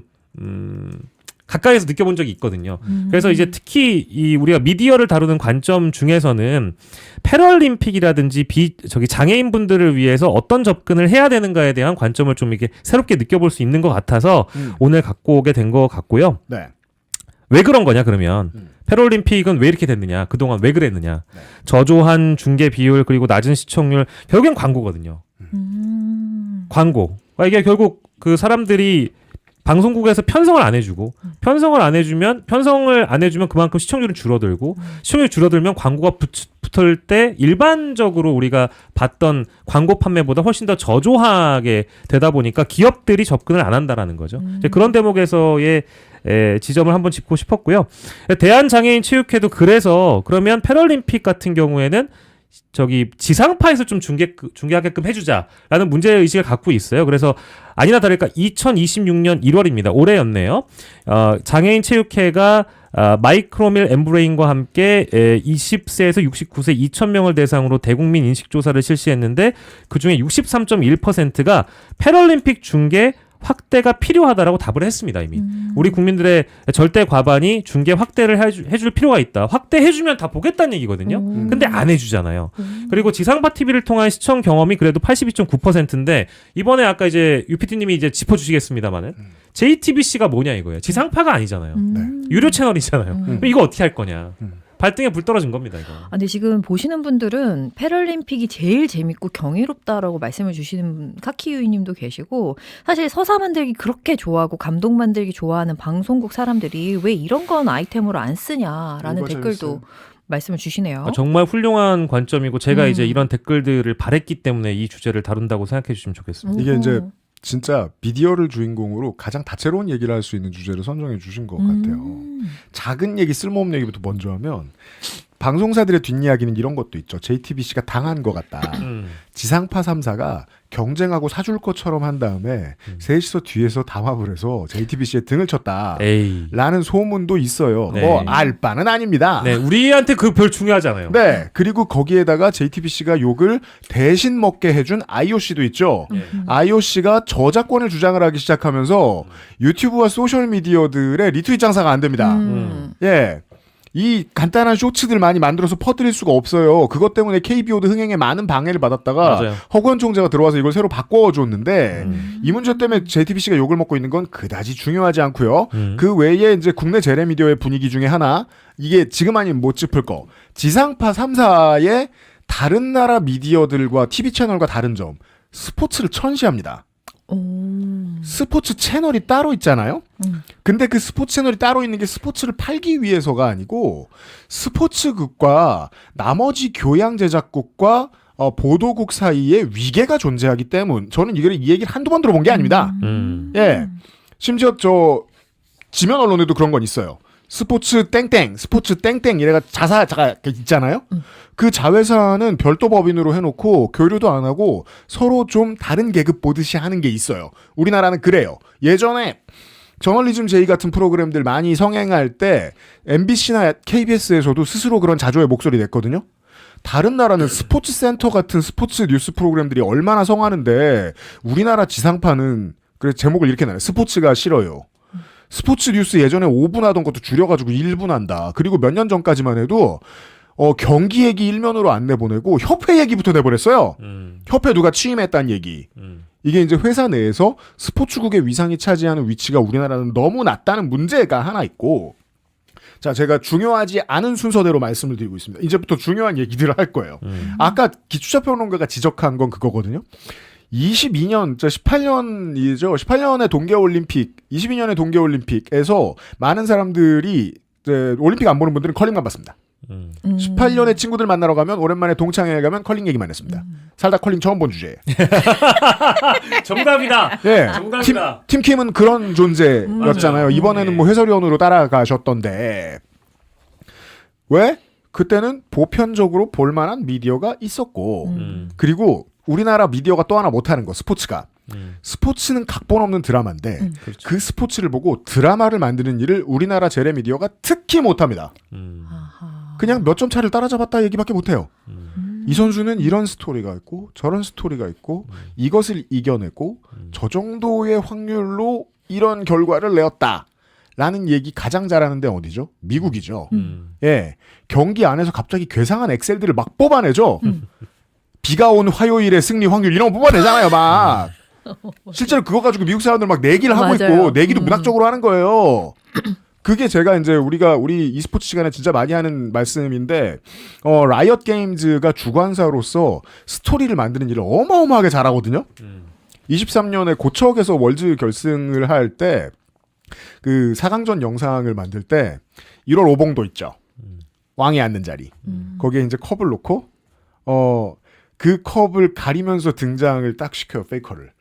가까이서 느껴본 적이 있거든요. 그래서 이제 특히 이 우리가 미디어를 다루는 관점 중에서는 패럴림픽이라든지 장애인분들을 위해서 어떤 접근을 해야 되는가에 대한 관점을 좀 이렇게 새롭게 느껴볼 수 있는 것 같아서 오늘 갖고 오게 된 것 같고요. 네. 왜 그런 거냐 그러면 패럴림픽은 왜 이렇게 됐느냐, 그동안 왜 그랬느냐, 저조한 중계 비율 그리고 낮은 시청률, 결국엔 광고거든요. 광고. 이게 결국 그 사람들이 방송국에서 편성을 안 해주고, 편성을 안 해주면 그만큼 시청률은 줄어들고, 시청률이 줄어들면 광고가 붙을 때 일반적으로 우리가 봤던 광고 판매보다 훨씬 더 저조하게 되다 보니까 기업들이 접근을 안 한다라는 거죠. 이제 그런 대목에서의 지점을 한번 짚고 싶었고요. 대한장애인체육회도 그래서 그러면 패럴림픽 같은 경우에는 지상파에서 좀 중계하게끔 해주자라는 문제의식을 갖고 있어요. 그래서 아니나 다를까 2026년 1월입니다. 올해였네요. 장애인체육회가 마이크로밀 엠브레인과 함께 20세에서 69세 2,000명을 대상으로 대국민 인식조사를 실시했는데 그중에 63.1%가 패럴림픽 중계 확대가 필요하다라고 답을 했습니다. 이미. 우리 국민들의 절대 과반이 중계 확대를 해줄 필요가 있다. 확대해주면 다 보겠다는 얘기거든요. 근데 안 해주잖아요. 그리고 지상파 TV를 통한 시청 경험이 그래도 82.9%인데 이번에 아까 이제 UPT님이 이제 짚어주시겠습니다만은 JTBC가 뭐냐 이거예요. 지상파가 아니잖아요. 유료 채널이잖아요. 이거 어떻게 할 거냐. 발등에 불 떨어진 겁니다, 이거. 근데 지금 보시는 분들은 패럴림픽이 제일 재밌고 경이롭다라고 말씀을 주시는 카키유이님도 계시고, 사실 서사 만들기 그렇게 좋아하고 감동 만들기 좋아하는 방송국 사람들이 왜 이런 건 아이템으로 안 쓰냐라는 댓글도 말씀을 주시네요. 정말 훌륭한 관점이고 제가 이제 이런 댓글들을 바랬기 때문에 이 주제를 다룬다고 생각해 주시면 좋겠습니다. 이게 이제 진짜 미디어를 주인공으로 가장 다채로운 얘기를 할 수 있는 주제를 선정해 주신 것 같아요. 작은 얘기, 쓸모없는 얘기부터 먼저 하면 방송사들의 뒷이야기는 이런 것도 있죠. JTBC가 당한 것 같다. 지상파 3사가 경쟁하고 사줄 것처럼 한 다음에 셋이서 뒤에서 담합을 해서 JTBC의 등을 쳤다. 에이. 라는 소문도 있어요. 네. 뭐 알 바는 아닙니다. 네, 우리한테 그 별 중요하잖아요. 네. 그리고 거기에다가 JTBC가 욕을 대신 먹게 해준 IOC도 있죠. IOC가 저작권을 주장을 하기 시작하면서 유튜브와 소셜미디어들의 리트윗 장사가 안 됩니다. 예. 이 간단한 쇼츠들 많이 만들어서 퍼뜨릴 수가 없어요. 그것 때문에 KBO도 흥행에 많은 방해를 받았다가 맞아요. 허구현 총재가 들어와서 이걸 새로 바꿔줬는데 이 문제 때문에 JTBC가 욕을 먹고 있는 건 그다지 중요하지 않고요. 그 외에 이제 국내 재래미디어의 분위기 중에 하나 이게 지금 아니면 못 짚을 거 지상파 3사의 다른 나라 미디어들과 TV 채널과 다른 점 스포츠를 천시합니다. 스포츠 채널이 따로 있잖아요. 근데 그 스포츠 채널이 따로 있는 게 스포츠를 팔기 위해서가 아니고 스포츠국과 나머지 교양 제작국과 보도국 사이에 위계가 존재하기 때문. 저는 이 얘기를 한두 번 들어본 게 아닙니다. 예, 심지어 지면 언론에도 그런 건 있어요. 스포츠 땡땡, 스포츠 땡땡 이래가 자사가 있잖아요. 그 자회사는 별도 법인으로 해놓고 교류도 안 하고 서로 좀 다른 계급 보듯이 하는 게 있어요. 우리나라는 그래요. 예전에 저널리즘 제이 같은 프로그램들 많이 성행할 때 MBC나 KBS에서도 스스로 그런 자조의 목소리 냈거든요. 다른 나라는 스포츠 센터 같은 스포츠 뉴스 프로그램들이 얼마나 성하는데 우리나라 지상파는 그래서 제목을 이렇게 놔요. 스포츠가 싫어요. 스포츠 뉴스 예전에 5분 하던 것도 줄여가지고 1분 한다. 그리고 몇 년 전까지만 해도 경기 얘기 일면으로 안 내보내고 협회 얘기부터 내보냈어요. 협회 누가 취임했다는 얘기. 이게 이제 회사 내에서 스포츠국의 위상이 차지하는 위치가 우리나라는 너무 낮다는 문제가 하나 있고 자 제가 중요하지 않은 순서대로 말씀을 드리고 있습니다. 이제부터 중요한 얘기들을 할 거예요. 아까 기초자 평론가가 지적한 건 그거거든요. 22년, 18년이죠. 18년의 동계올림픽, 22년의 동계올림픽에서 많은 사람들이 이제 올림픽 안 보는 분들은 컬링만 봤습니다. 18년의 친구들 만나러 가면 오랜만에 동창회에 가면 컬링 얘기만 했습니다. 살다 컬링 처음 본 주제예요. 정답이다. 네. 정답이다. 팀킴은 그런 존재였잖아요. 이번에는 뭐 해설위원으로 따라가셨던데 왜? 그때는 보편적으로 볼만한 미디어가 있었고 그리고 우리나라 미디어가 또 하나 못하는 거 스포츠가 스포츠는 각본 없는 드라마인데 그렇죠. 그 스포츠를 보고 드라마를 만드는 일을 우리나라 재래 미디어가 특히 못합니다. 그냥 몇 점 차를 따라잡았다 얘기밖에 못해요. 이 선수는 이런 스토리가 있고 저런 스토리가 있고 이것을 이겨내고 저 정도의 확률로 이런 결과를 내었다. 라는 얘기 가장 잘하는 데 어디죠? 미국이죠. 예, 경기 안에서 갑자기 괴상한 엑셀들을 막 뽑아내죠. 비가 온 화요일의 승리 확률 이런 거 뽑아내잖아요, 막. 실제로 그거 가지고 미국 사람들 막 내기를 하고 맞아요. 있고 내기도 문학적으로 하는 거예요. 그게 제가 이제 우리 e스포츠 시간에 진짜 많이 하는 말씀인데 라이엇 게임즈가 주관사로서 스토리를 만드는 일을 어마어마하게 잘하거든요. 23년에 고척에서 월즈 결승을 할 때 그 4강전 영상을 만들 때 1월 오봉도 있죠. 왕이 앉는 자리. 거기에 이제 컵을 놓고 그 컵을 가리면서 등장을 딱 시켜요. 페이커를.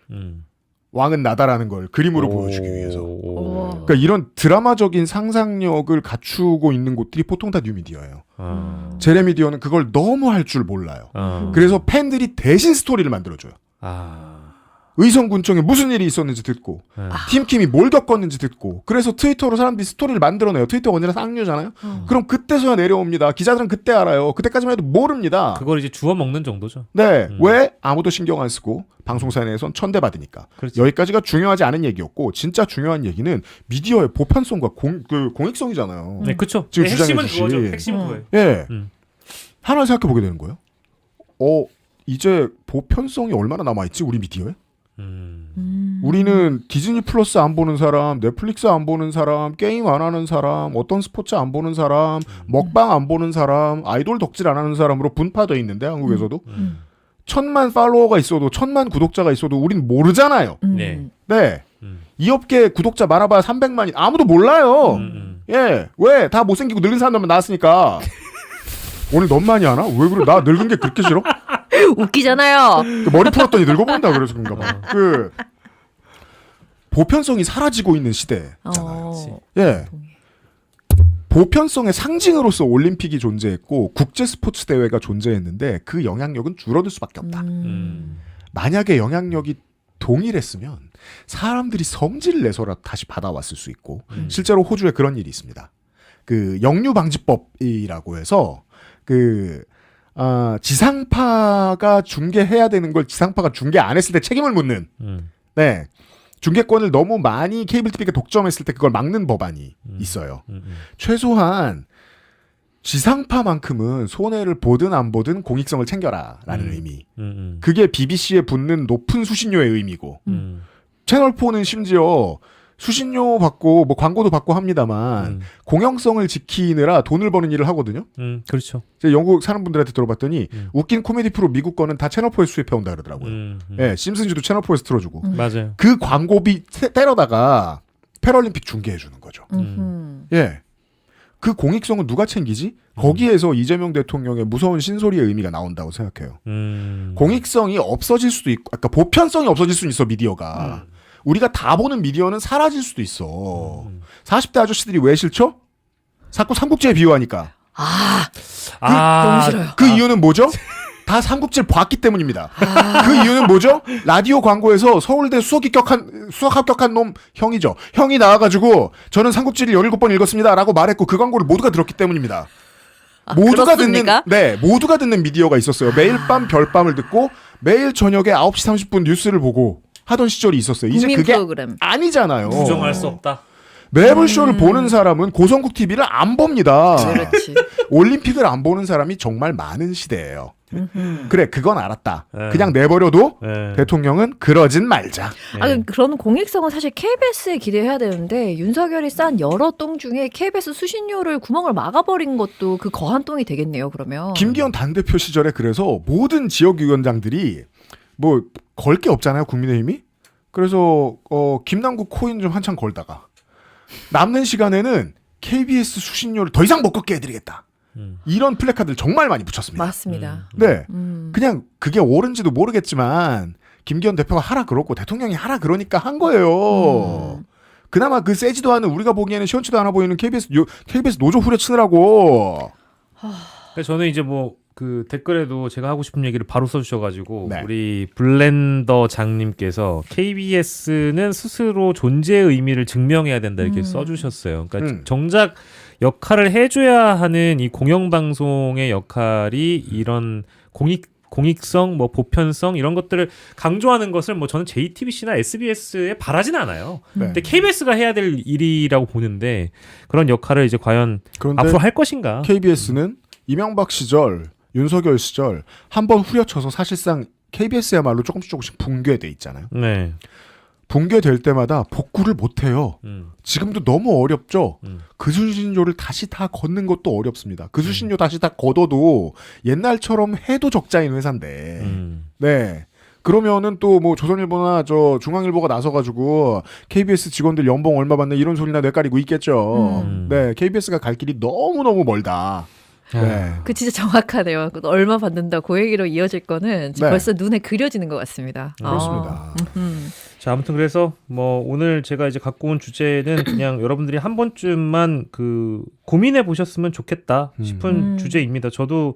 왕은 나다라는 걸 그림으로 보여주기 위해서. 그러니까 이런 드라마적인 상상력을 갖추고 있는 곳들이 보통 다 뉴미디어예요. 제레미디어는 그걸 너무 할 줄 몰라요. 그래서 팬들이 대신 스토리를 만들어줘요. 의성군청에 무슨 일이 있었는지 듣고 팀킴이 뭘 겪었는지 듣고 그래서 트위터로 사람들이 스토리를 만들어내요. 트위터가 언제나 쌍류잖아요. 그럼 그때서야 내려옵니다. 기자들은 그때 알아요. 그때까지만 해도 모릅니다. 그걸 이제 주워 먹는 정도죠. 네. 왜? 아무도 신경 안 쓰고 방송사 내에선 천대받으니까. 그렇죠. 여기까지가 중요하지 않은 얘기였고 진짜 중요한 얘기는 미디어의 보편성과 공익성이잖아요. 네, 그렇죠. 지금 핵심은 주장해 그거죠. 주신. 핵심은 그거예요. 예. 하나 생각해 보게 되는 거예요. 이제 보편성이 얼마나 남아있지 우리 미디어에? 우리는 디즈니 플러스 안 보는 사람, 넷플릭스 안 보는 사람, 게임 안 하는 사람, 어떤 스포츠 안 보는 사람, 먹방 안 보는 사람, 아이돌 덕질 안 하는 사람으로 분파되어 있는데 한국에서도 1000만 팔로워가 있어도 1000만 구독자가 있어도 우린 모르잖아요. 네. 네. 이 업계 구독자 많아봐야 300만이 아무도 몰라요. 예. 왜? 다 못생기고 늙은 사람들만 나왔으니까. 오늘 너무 많이 하나? 왜 그래? 나 늙은 게 그렇게 싫어? 웃기잖아요. 머리 풀었더니 늙어 보인다 그래서 그런가 봐. 보편성이 사라지고 있는 시대잖아요. 예. 보편성의 상징으로서 올림픽이 존재했고 국제 스포츠 대회가 존재했는데 그 영향력은 줄어들 수밖에 없다. 만약에 영향력이 동일했으면 사람들이 성질을 내서라도 다시 받아왔을 수 있고 실제로 호주에 그런 일이 있습니다. 그 영유방지법이라고 해서 지상파가 중계해야 되는 걸 지상파가 중계 안 했을 때 책임을 묻는 네. 중계권을 너무 많이 케이블 TV가 독점했을 때 그걸 막는 법안이 있어요. 최소한 지상파만큼은 손해를 보든 안 보든 공익성을 챙겨라라는 의미. 그게 BBC에 붙는 높은 수신료의 의미고 채널4는 심지어 수신료 받고 뭐 광고도 받고 합니다만 공영성을 지키느라 돈을 버는 일을 하거든요. 그렇죠. 제가 영국 사는 분들한테 들어봤더니 웃긴 코미디 프로 미국 거는 다 채널4에서 수입해온다 그러더라고요. 예, 심슨즈도 채널4에서 틀어주고. 맞아요. 그 광고비 때려다가 패럴림픽 중계해주는 거죠. 예. 그 공익성은 누가 챙기지? 거기에서 이재명 대통령의 무서운 신소리의 의미가 나온다고 생각해요. 공익성이 없어질 수도 있고, 아까 보편성이 없어질 수는 있어, 미디어가. 우리가 다 보는 미디어는 사라질 수도 있어. 40대 아저씨들이 왜 싫죠? 자꾸 삼국지에 비유하니까. 너무 싫어요. 그 이유는 뭐죠? 다 삼국지를 봤기 때문입니다. 그 이유는 뭐죠? 라디오 광고에서 서울대 수학 합격한 놈 형이죠. 형이 나와가지고 저는 삼국지를 17번 읽었습니다. 라고 말했고 그 광고를 모두가 들었기 때문입니다. 모두가 듣는 미디어가 있었어요. 매일 밤 별밤을 듣고 매일 저녁에 9시 30분 뉴스를 보고 하던 시절이 있었어요. 이제 그게 프로그램. 아니잖아요. 부정할 수 없다. 매블쇼를 보는 사람은 고성국 TV를 안 봅니다. 그렇지. 올림픽을 안 보는 사람이 정말 많은 시대예요. 그래, 그건 알았다. 그냥 내버려도 대통령은 그러진 말자. 그런 공익성은 사실 KBS에 기대해야 되는데 윤석열이 싼 여러 똥 중에 KBS 수신료를 구멍을 막아버린 것도 그 거한 똥이 되겠네요. 그러면 김기현 당대표 시절에 그래서 모든 지역위원장들이 뭐 걸 게 없잖아요. 국민의힘이. 그래서 김남국 코인 좀 한참 걸다가 남는 시간에는 KBS 수신료를 더 이상 못 걷게 해드리겠다. 이런 플래카드를 정말 많이 붙였습니다. 맞습니다. 네, 그냥 그게 옳은지도 모르겠지만 김기현 대표가 하라 그러고 대통령이 하라 그러니까 한 거예요. 그나마 그 세지도 않은 우리가 보기에는 시원치도 않아 보이는 KBS 노조 후려치느라고. 저는 이제 뭐 그 댓글에도 제가 하고 싶은 얘기를 바로 써주셔가지고 네. 우리 블렌더 장님께서 KBS는 스스로 존재의 의미를 증명해야 된다 이렇게 써주셨어요. 그러니까 정작 역할을 해줘야 하는 이 공영방송의 역할이 이런 공익성, 뭐 보편성 이런 것들을 강조하는 것을 뭐 저는 JTBC나 SBS에 바라진 않아요. 근데 KBS가 해야 될 일이라고 보는데 그런 역할을 이제 과연 앞으로 할 것인가? KBS는 이명박 시절, 윤석열 시절 한번 후려쳐서 사실상 KBS야말로 조금씩 붕괴돼 있잖아요. 네. 붕괴될 때마다 복구를 못해요. 지금도 너무 어렵죠. 그 수신료를 다시 다 걷는 것도 어렵습니다. 그 수신료 다시 다 걷어도 옛날처럼 해도 적자인 회사인데. 네. 그러면은 또 뭐 조선일보나 저 중앙일보가 나서가지고 KBS 직원들 연봉 얼마 받나 이런 소리나 내까리고 있겠죠. 네. KBS가 갈 길이 너무너무 멀다. 네. 그 진짜 정확하네요. 얼마 받는다 그 얘기로 이어질 거는 지금 네. 벌써 눈에 그려지는 것 같습니다. 그렇습니다. 자, 아무튼 그래서 뭐 오늘 제가 이제 갖고 온 주제는 그냥 여러분들이 한 번쯤만 그 고민해 보셨으면 좋겠다 싶은 주제입니다. 저도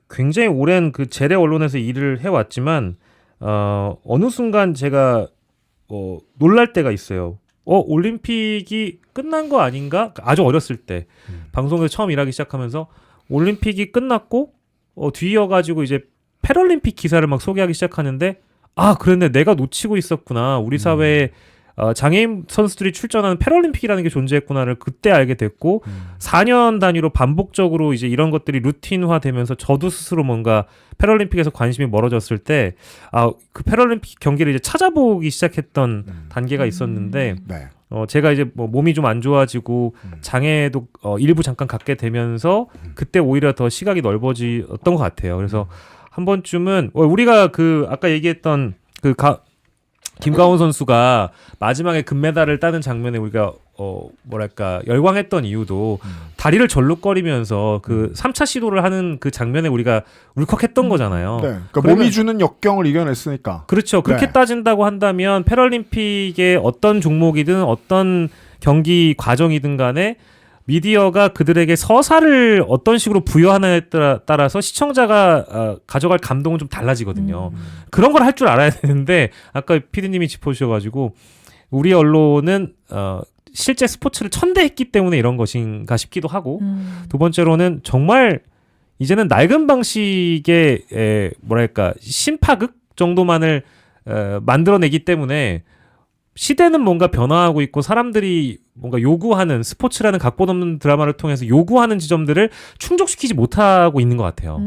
굉장히 오랜 그 재래 언론에서 일을 해왔지만 어느 순간 제가 놀랄 때가 있어요. 올림픽이 끝난 거 아닌가? 아주 어렸을 때 방송에서 처음 일하기 시작하면서 올림픽이 끝났고 뒤이어가지고 이제 패럴림픽 기사를 막 소개하기 시작하는데 그랬네, 내가 놓치고 있었구나. 우리 사회에 장애인 선수들이 출전하는 패럴림픽이라는 게 존재했구나를 그때 알게 됐고 4년 단위로 반복적으로 이제 이런 것들이 루틴화되면서 저도 스스로 뭔가 패럴림픽에서 관심이 멀어졌을 때 그 패럴림픽 경기를 이제 찾아보기 시작했던 단계가 있었는데 네. 제가 이제 뭐 몸이 좀 안 좋아지고 장애도 일부 잠깐 갖게 되면서 그때 오히려 더 시각이 넓어졌던 것 같아요. 그래서 한 번쯤은 우리가 그 아까 얘기했던 그 김가온 선수가 마지막에 금메달을 따는 장면에 우리가 뭐랄까 열광했던 이유도 다리를 절룩거리면서 그 3차 시도를 하는 그 장면에 우리가 울컥했던 거잖아요. 네. 그러니까 몸이 주는 역경을 이겨냈으니까. 그렇죠. 그렇게 네. 따진다고 한다면 패럴림픽의 어떤 종목이든 어떤 경기 과정이든 간에 미디어가 그들에게 서사를 어떤 식으로 부여하느냐에 따라서 시청자가 가져갈 감동은 좀 달라지거든요. 그런 걸 할 줄 알아야 되는데 아까 PD님이 짚어주셔가지고 우리 언론은 실제 스포츠를 천대했기 때문에 이런 것인가 싶기도 하고 두 번째로는 정말 이제는 낡은 방식의 뭐랄까 심파극 정도만을 만들어내기 때문에 시대는 뭔가 변화하고 있고 사람들이 뭔가 요구하는 스포츠라는 각본 없는 드라마를 통해서 요구하는 지점들을 충족시키지 못하고 있는 것 같아요.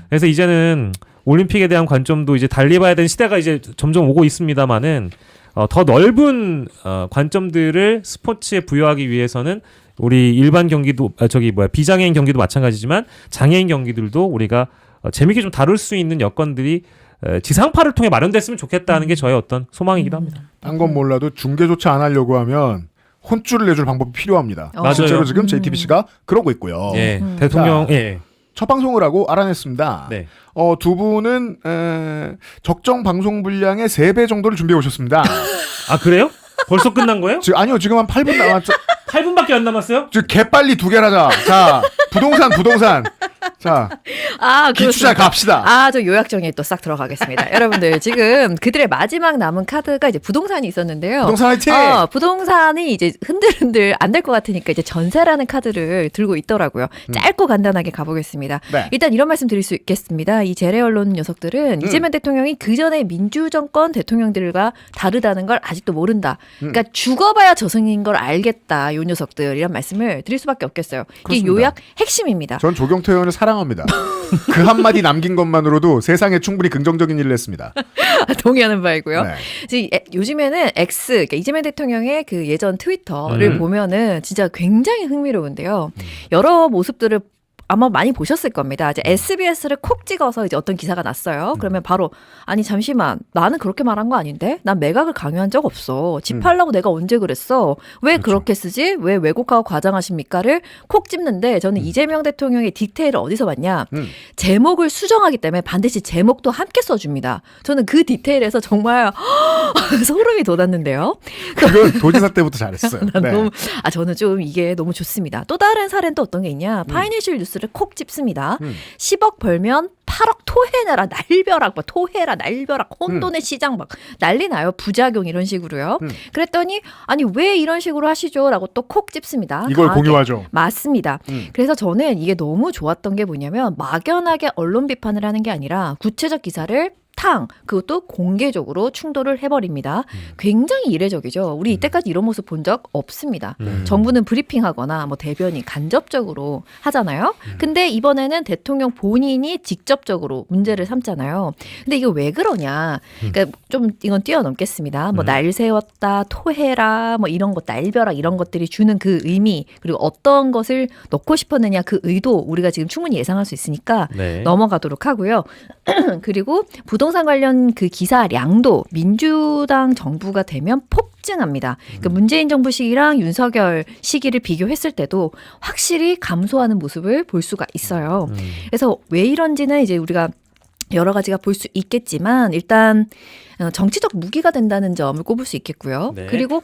그래서 이제는 올림픽에 대한 관점도 이제 달리 봐야 되는 시대가 이제 점점 오고 있습니다만은 더 넓은 관점들을 스포츠에 부여하기 위해서는 우리 일반 경기도 비장애인 경기도 마찬가지지만 장애인 경기들도 우리가 재밌게 좀 다룰 수 있는 여건들이 지상파를 통해 마련됐으면 좋겠다는 게 저의 어떤 소망이기도 합니다. 딴 건 몰라도 중계조차 안 하려고 하면 혼쭐을 내줄 방법이 필요합니다. 맞아요. 실제로 지금 JTBC가 그러고 있고요. 예, 대통령 첫 방송을 하고 알아냈습니다. 네. 두 분은 적정 방송 분량의 3배 정도를 준비해 오셨습니다. 아 그래요? 벌써 끝난 거예요? 아니요, 지금 한 8분 남았죠. 8분밖에 안 남았어요? 지금 개빨리 2개를 하자. 자, 부동산. 자, 기초자 갑시다. 저 요약정에 또 싹 들어가겠습니다. 여러분들 지금 그들의 마지막 남은 카드가 이제 부동산이 있었는데요. 부동산 화이팅! 부동산이 이제 흔들흔들 안 될 것 같으니까 이제 전세라는 카드를 들고 있더라고요. 짧고 간단하게 가보겠습니다. 네. 일단 이런 말씀 드릴 수 있겠습니다. 이 재래 언론 녀석들은 이재명 대통령이 그 전에 민주정권 대통령들과 다르다는 걸 아직도 모른다. 그러니까 죽어봐야 저승인 걸 알겠다. 요 녀석들 이런 말씀을 드릴 수밖에 없겠어요. 이게 그렇습니다. 요약 핵심입니다. 전 조경태 의원을 사랑합니다. 그 한마디 남긴 것만으로도 세상에 충분히 긍정적인 일을 했습니다. 동의하는 바이고요. 네. 요즘에는 X, 그러니까 이재명 대통령의 그 예전 트위터를 보면은 진짜 굉장히 흥미로운데요. 여러 모습들을 아마 많이 보셨을 겁니다. 이제 SBS를 콕 찍어서 이제 어떤 기사가 났어요. 그러면 바로 아니 잠시만 나는 그렇게 말한 거 아닌데 난 매각을 강요한 적 없어. 집 팔라고 내가 언제 그랬어. 왜 그렇죠. 그렇게 쓰지? 왜 왜곡하고 과장하십니까를 콕 찝는데 저는 이재명 대통령의 디테일을 어디서 봤냐. 제목을 수정하기 때문에 반드시 제목도 함께 써줍니다. 저는 그 디테일에서 정말 소름이 돋았는데요. 그건 도지사 때부터 잘했어요. 네. 저는 좀 이게 너무 좋습니다. 또 다른 사례는 또 어떤 게 있냐. 파이낸셜 뉴스를 콕 찝습니다. 10억 벌면 8억 토해내라 날벼락 토해라 날벼락 혼돈의 시장 막 난리 나요. 부작용 이런 식으로요. 그랬더니 아니 왜 이런 식으로 하시죠? 라고 또 콕 찝습니다. 이걸 공유하죠. 맞습니다. 그래서 저는 이게 너무 좋았던 게 뭐냐면 막연하게 언론 비판을 하는 게 아니라 구체적 기사를 그것도 공개적으로 충돌을 해버립니다. 굉장히 이례적이죠. 우리 이때까지 이런 모습 본 적 없습니다. 정부는 브리핑하거나 뭐 대변인 간접적으로 하잖아요. 근데 이번에는 대통령 본인이 직접적으로 문제를 삼잖아요. 근데 이게 왜 그러냐. 그러니까 좀 이건 뛰어넘겠습니다. 뭐 날 세웠다, 토해라, 뭐 이런 것, 날벼락 이런 것들이 주는 그 의미 그리고 어떤 것을 넣고 싶었느냐 그 의도 우리가 지금 충분히 예상할 수 있으니까 네. 넘어가도록 하고요. 그리고 부동산 관련 그 기사량도 민주당 정부가 되면 폭증합니다. 그러니까 문재인 정부 시기랑 윤석열 시기를 비교했을 때도 확실히 감소하는 모습을 볼 수가 있어요. 그래서 왜 이런지는 이제 우리가 여러 가지가 볼 수 있겠지만 일단 정치적 무기가 된다는 점을 꼽을 수 있겠고요. 네. 그리고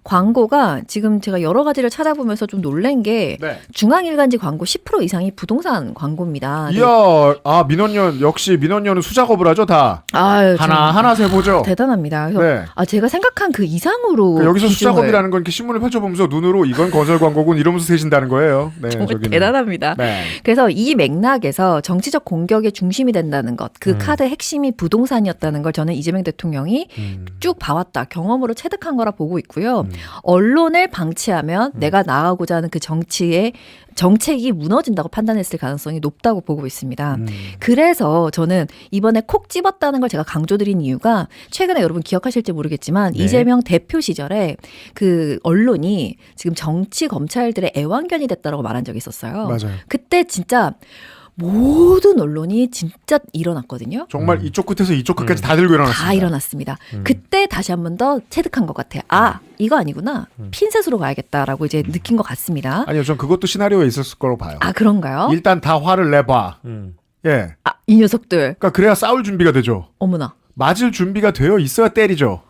광고가 지금 제가 여러 가지를 찾아보면서 좀 놀란 게 중앙일간지 광고 10% 이상이 부동산 광고입니다. 이야, 민원연 역시 민원연은 수작업을 하죠 다. 하나 세보죠. 대단합니다. 그래서 제가 생각한 그 이상으로 여기서 기준을. 수작업이라는 건 이렇게 신문을 펼쳐보면서 눈으로 이건 건설 광고군 이러면서 세신다는 거예요. 네, 정말 저기는. 대단합니다. 네. 그래서 이 맥락에서 정치적 공격의 중심이 된다는 것, 그 카드의 핵심이 부동산이었다는 걸 저는 이재명 대통령이 쭉 봐왔다. 경험으로 체득한 거라 보고 있고요. 언론을 방치하면 내가 나가고자 하는 그 정책이 무너진다고 판단했을 가능성이 높다고 보고 있습니다. 그래서 저는 이번에 콕 집었다는 걸 제가 강조드린 이유가 최근에 여러분 기억하실지 모르겠지만 이재명 대표 시절에 그 언론이 지금 정치 검찰들의 애완견이 됐다라고 말한 적이 있었어요. 맞아요. 그때 진짜 모든 언론이 진짜 일어났거든요. 정말 이쪽 끝에서 이쪽 끝까지 다 들고 일어났습니다. 다 일어났습니다. 그때 다시 한 번 더 체득한 것 같아요. 이거 아니구나. 핀셋으로 가야겠다라고 이제 느낀 것 같습니다. 아니요, 전 그것도 시나리오에 있었을 거라고 봐요. 그런가요? 일단 다 화를 내봐. 예. 이 녀석들. 그러니까 그래야 싸울 준비가 되죠. 어머나. 맞을 준비가 되어 있어야 때리죠.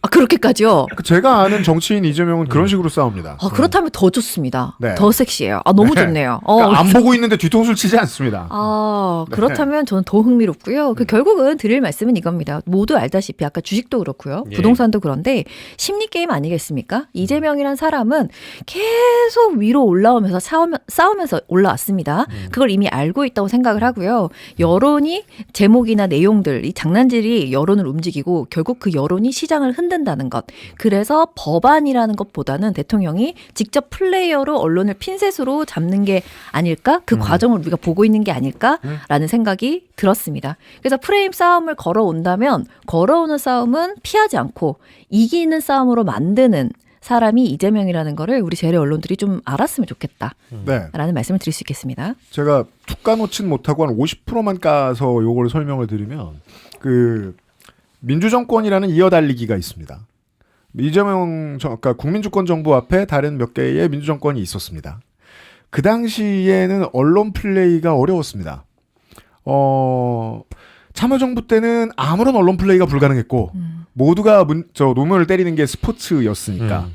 아, 그렇게까지요? 제가 아는 정치인 이재명은 그런 식으로 싸웁니다. 아, 그렇다면 더 좋습니다. 네. 더 섹시해요. 아, 너무 네. 좋네요. 그러니까 안 보고 있는데 뒤통수를 치지 않습니다. 아, 네. 그렇다면 저는 더 흥미롭고요. 결국은 드릴 말씀은 이겁니다. 모두 알다시피 아까 주식도 그렇고요. 예. 부동산도 그런데 심리 게임 아니겠습니까? 이재명이란 사람은 계속 위로 올라오면서 싸우면서 올라왔습니다. 그걸 이미 알고 있다고 생각을 하고요. 여론이 제목이나 내용들, 이 장난질이 여론을 움직이고 결국 그 여론이 시장을 흔든다는 것. 그래서 법안이라는 것보다는 대통령이 직접 플레이어로 언론을 핀셋으로 잡는 게 아닐까? 그 과정을 우리가 보고 있는 게 아닐까라는 생각이 들었습니다. 그래서 프레임 싸움을 걸어온다면 걸어오는 싸움은 피하지 않고 이기는 싸움으로 만드는 사람이 이재명이라는 거를 우리 재래 언론들이 좀 알았으면 좋겠다라는 네. 말씀을 드릴 수 있겠습니다. 제가 툭 까놓진 못하고 한 50%만 까서 요걸 설명을 드리면 그 민주정권이라는 이어달리기가 있습니다. 이재명 그러니까 국민주권 정부 앞에 다른 몇 개의 민주정권이 있었습니다. 그 당시에는 언론 플레이가 어려웠습니다. 참여정부 때는 아무런 언론 플레이가 불가능했고 모두가 노무현을 때리는 게 스포츠였으니까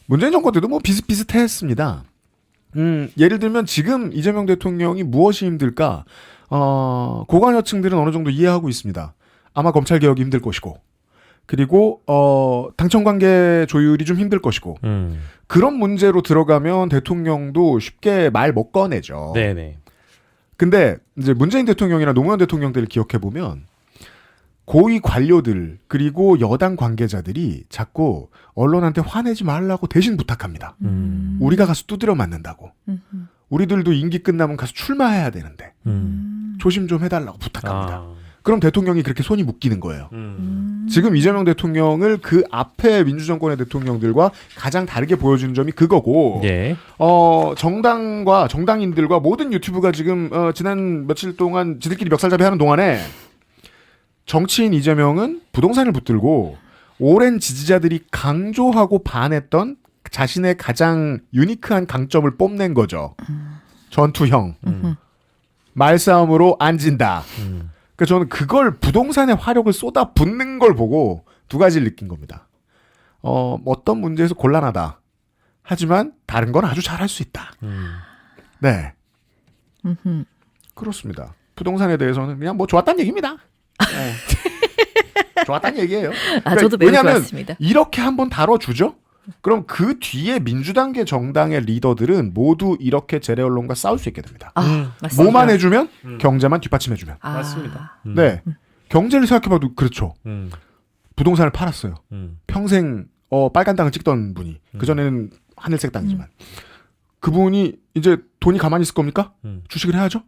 문재인 정권 때도 뭐 비슷비슷했습니다. 예를 들면 지금 이재명 대통령이 무엇이 힘들까? 고관여층들은 어느 정도 이해하고 있습니다. 아마 검찰 개혁이 힘들 것이고, 그리고 당청관계 조율이 좀 힘들 것이고, 그런 문제로 들어가면 대통령도 쉽게 말 못 꺼내죠. 네네. 근데 이제 문재인 대통령이나 노무현 대통령들을 기억해 보면 고위 관료들 그리고 여당 관계자들이 자꾸 언론한테 화내지 말라고 대신 부탁합니다. 우리가 가서 두드려 맞는다고. 우리들도 임기 끝나면 가서 출마해야 되는데 조심 좀 해달라고 부탁합니다. 그럼 대통령이 그렇게 손이 묶이는 거예요. 지금 이재명 대통령을 그 앞에 민주정권의 대통령들과 가장 다르게 보여주는 점이 그거고, 예. 정당과 정당인들과 모든 유튜브가 지금 지난 며칠 동안 지들끼리 멱살잡이 하는 동안에 정치인 이재명은 부동산을 붙들고 오랜 지지자들이 강조하고 반했던 자신의 가장 유니크한 강점을 뽐낸 거죠. 전투형. 말싸움으로 안 진다. 그러니까 저는 그걸 부동산에 화력을 쏟아 붓는 걸 보고 두 가지를 느낀 겁니다. 어떤 문제에서 곤란하다. 하지만 다른 건 아주 잘할 수 있다. 네. 그렇습니다. 부동산에 대해서는 그냥 뭐 좋았다는 얘기입니다. 네. 좋았다는 얘기예요. 아, 저도 매우 왜냐하면 좋았습니다. 이렇게 한번 다뤄주죠. 그럼 그 뒤에 민주당계 정당의 리더들은 모두 이렇게 재래 언론과 싸울 수 있게 됩니다. 아, 맞습니다. 뭐만 해주면 경제만 뒷받침해주면. 아, 맞습니다. 네. 경제를 생각해봐도 그렇죠. 부동산을 팔았어요. 평생 빨간 땅을 찍던 분이. 그전에는 하늘색 땅이지만. 그분이 이제 돈이 가만히 있을 겁니까? 주식을 해야죠.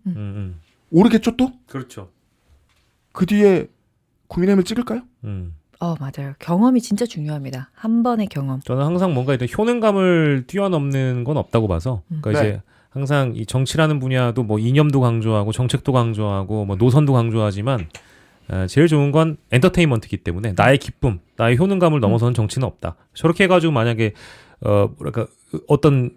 오르겠죠 또? 그렇죠. 그 뒤에 국민의힘을 찍을까요? 맞아요. 경험이 진짜 중요합니다. 한 번의 경험. 저는 항상 뭔가 이런 효능감을 뛰어넘는 건 없다고 봐서, 그러니까 네. 이제 항상 이 정치라는 분야도 뭐 이념도 강조하고 정책도 강조하고 뭐 노선도 강조하지만 제일 좋은 건 엔터테인먼트이기 때문에 나의 기쁨, 나의 효능감을 넘어서는 정치는 없다. 저렇게 해가지고 만약에 뭐랄까 어떤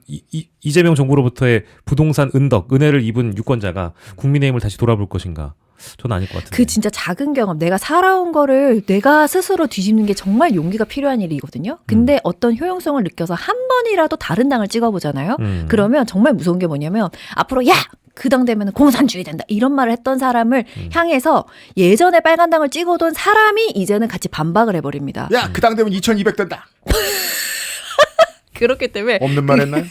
이재명 정부로부터의 부동산 은혜를 입은 유권자가 국민의힘을 다시 돌아볼 것인가? 저는 아닐 것 같은데. 그 진짜 작은 경험, 내가 살아온 거를 내가 스스로 뒤집는 게 정말 용기가 필요한 일이거든요. 근데 어떤 효용성을 느껴서 한 번이라도 다른 당을 찍어보잖아요. 그러면 정말 무서운 게 뭐냐면 앞으로 야! 그 당 되면 공산주의 된다. 이런 말을 했던 사람을 향해서 예전에 빨간 당을 찍어둔 사람이 이제는 같이 반박을 해버립니다. 야, 그 당 되면 2200 된다. 그렇기 때문에 없는 말 했나요?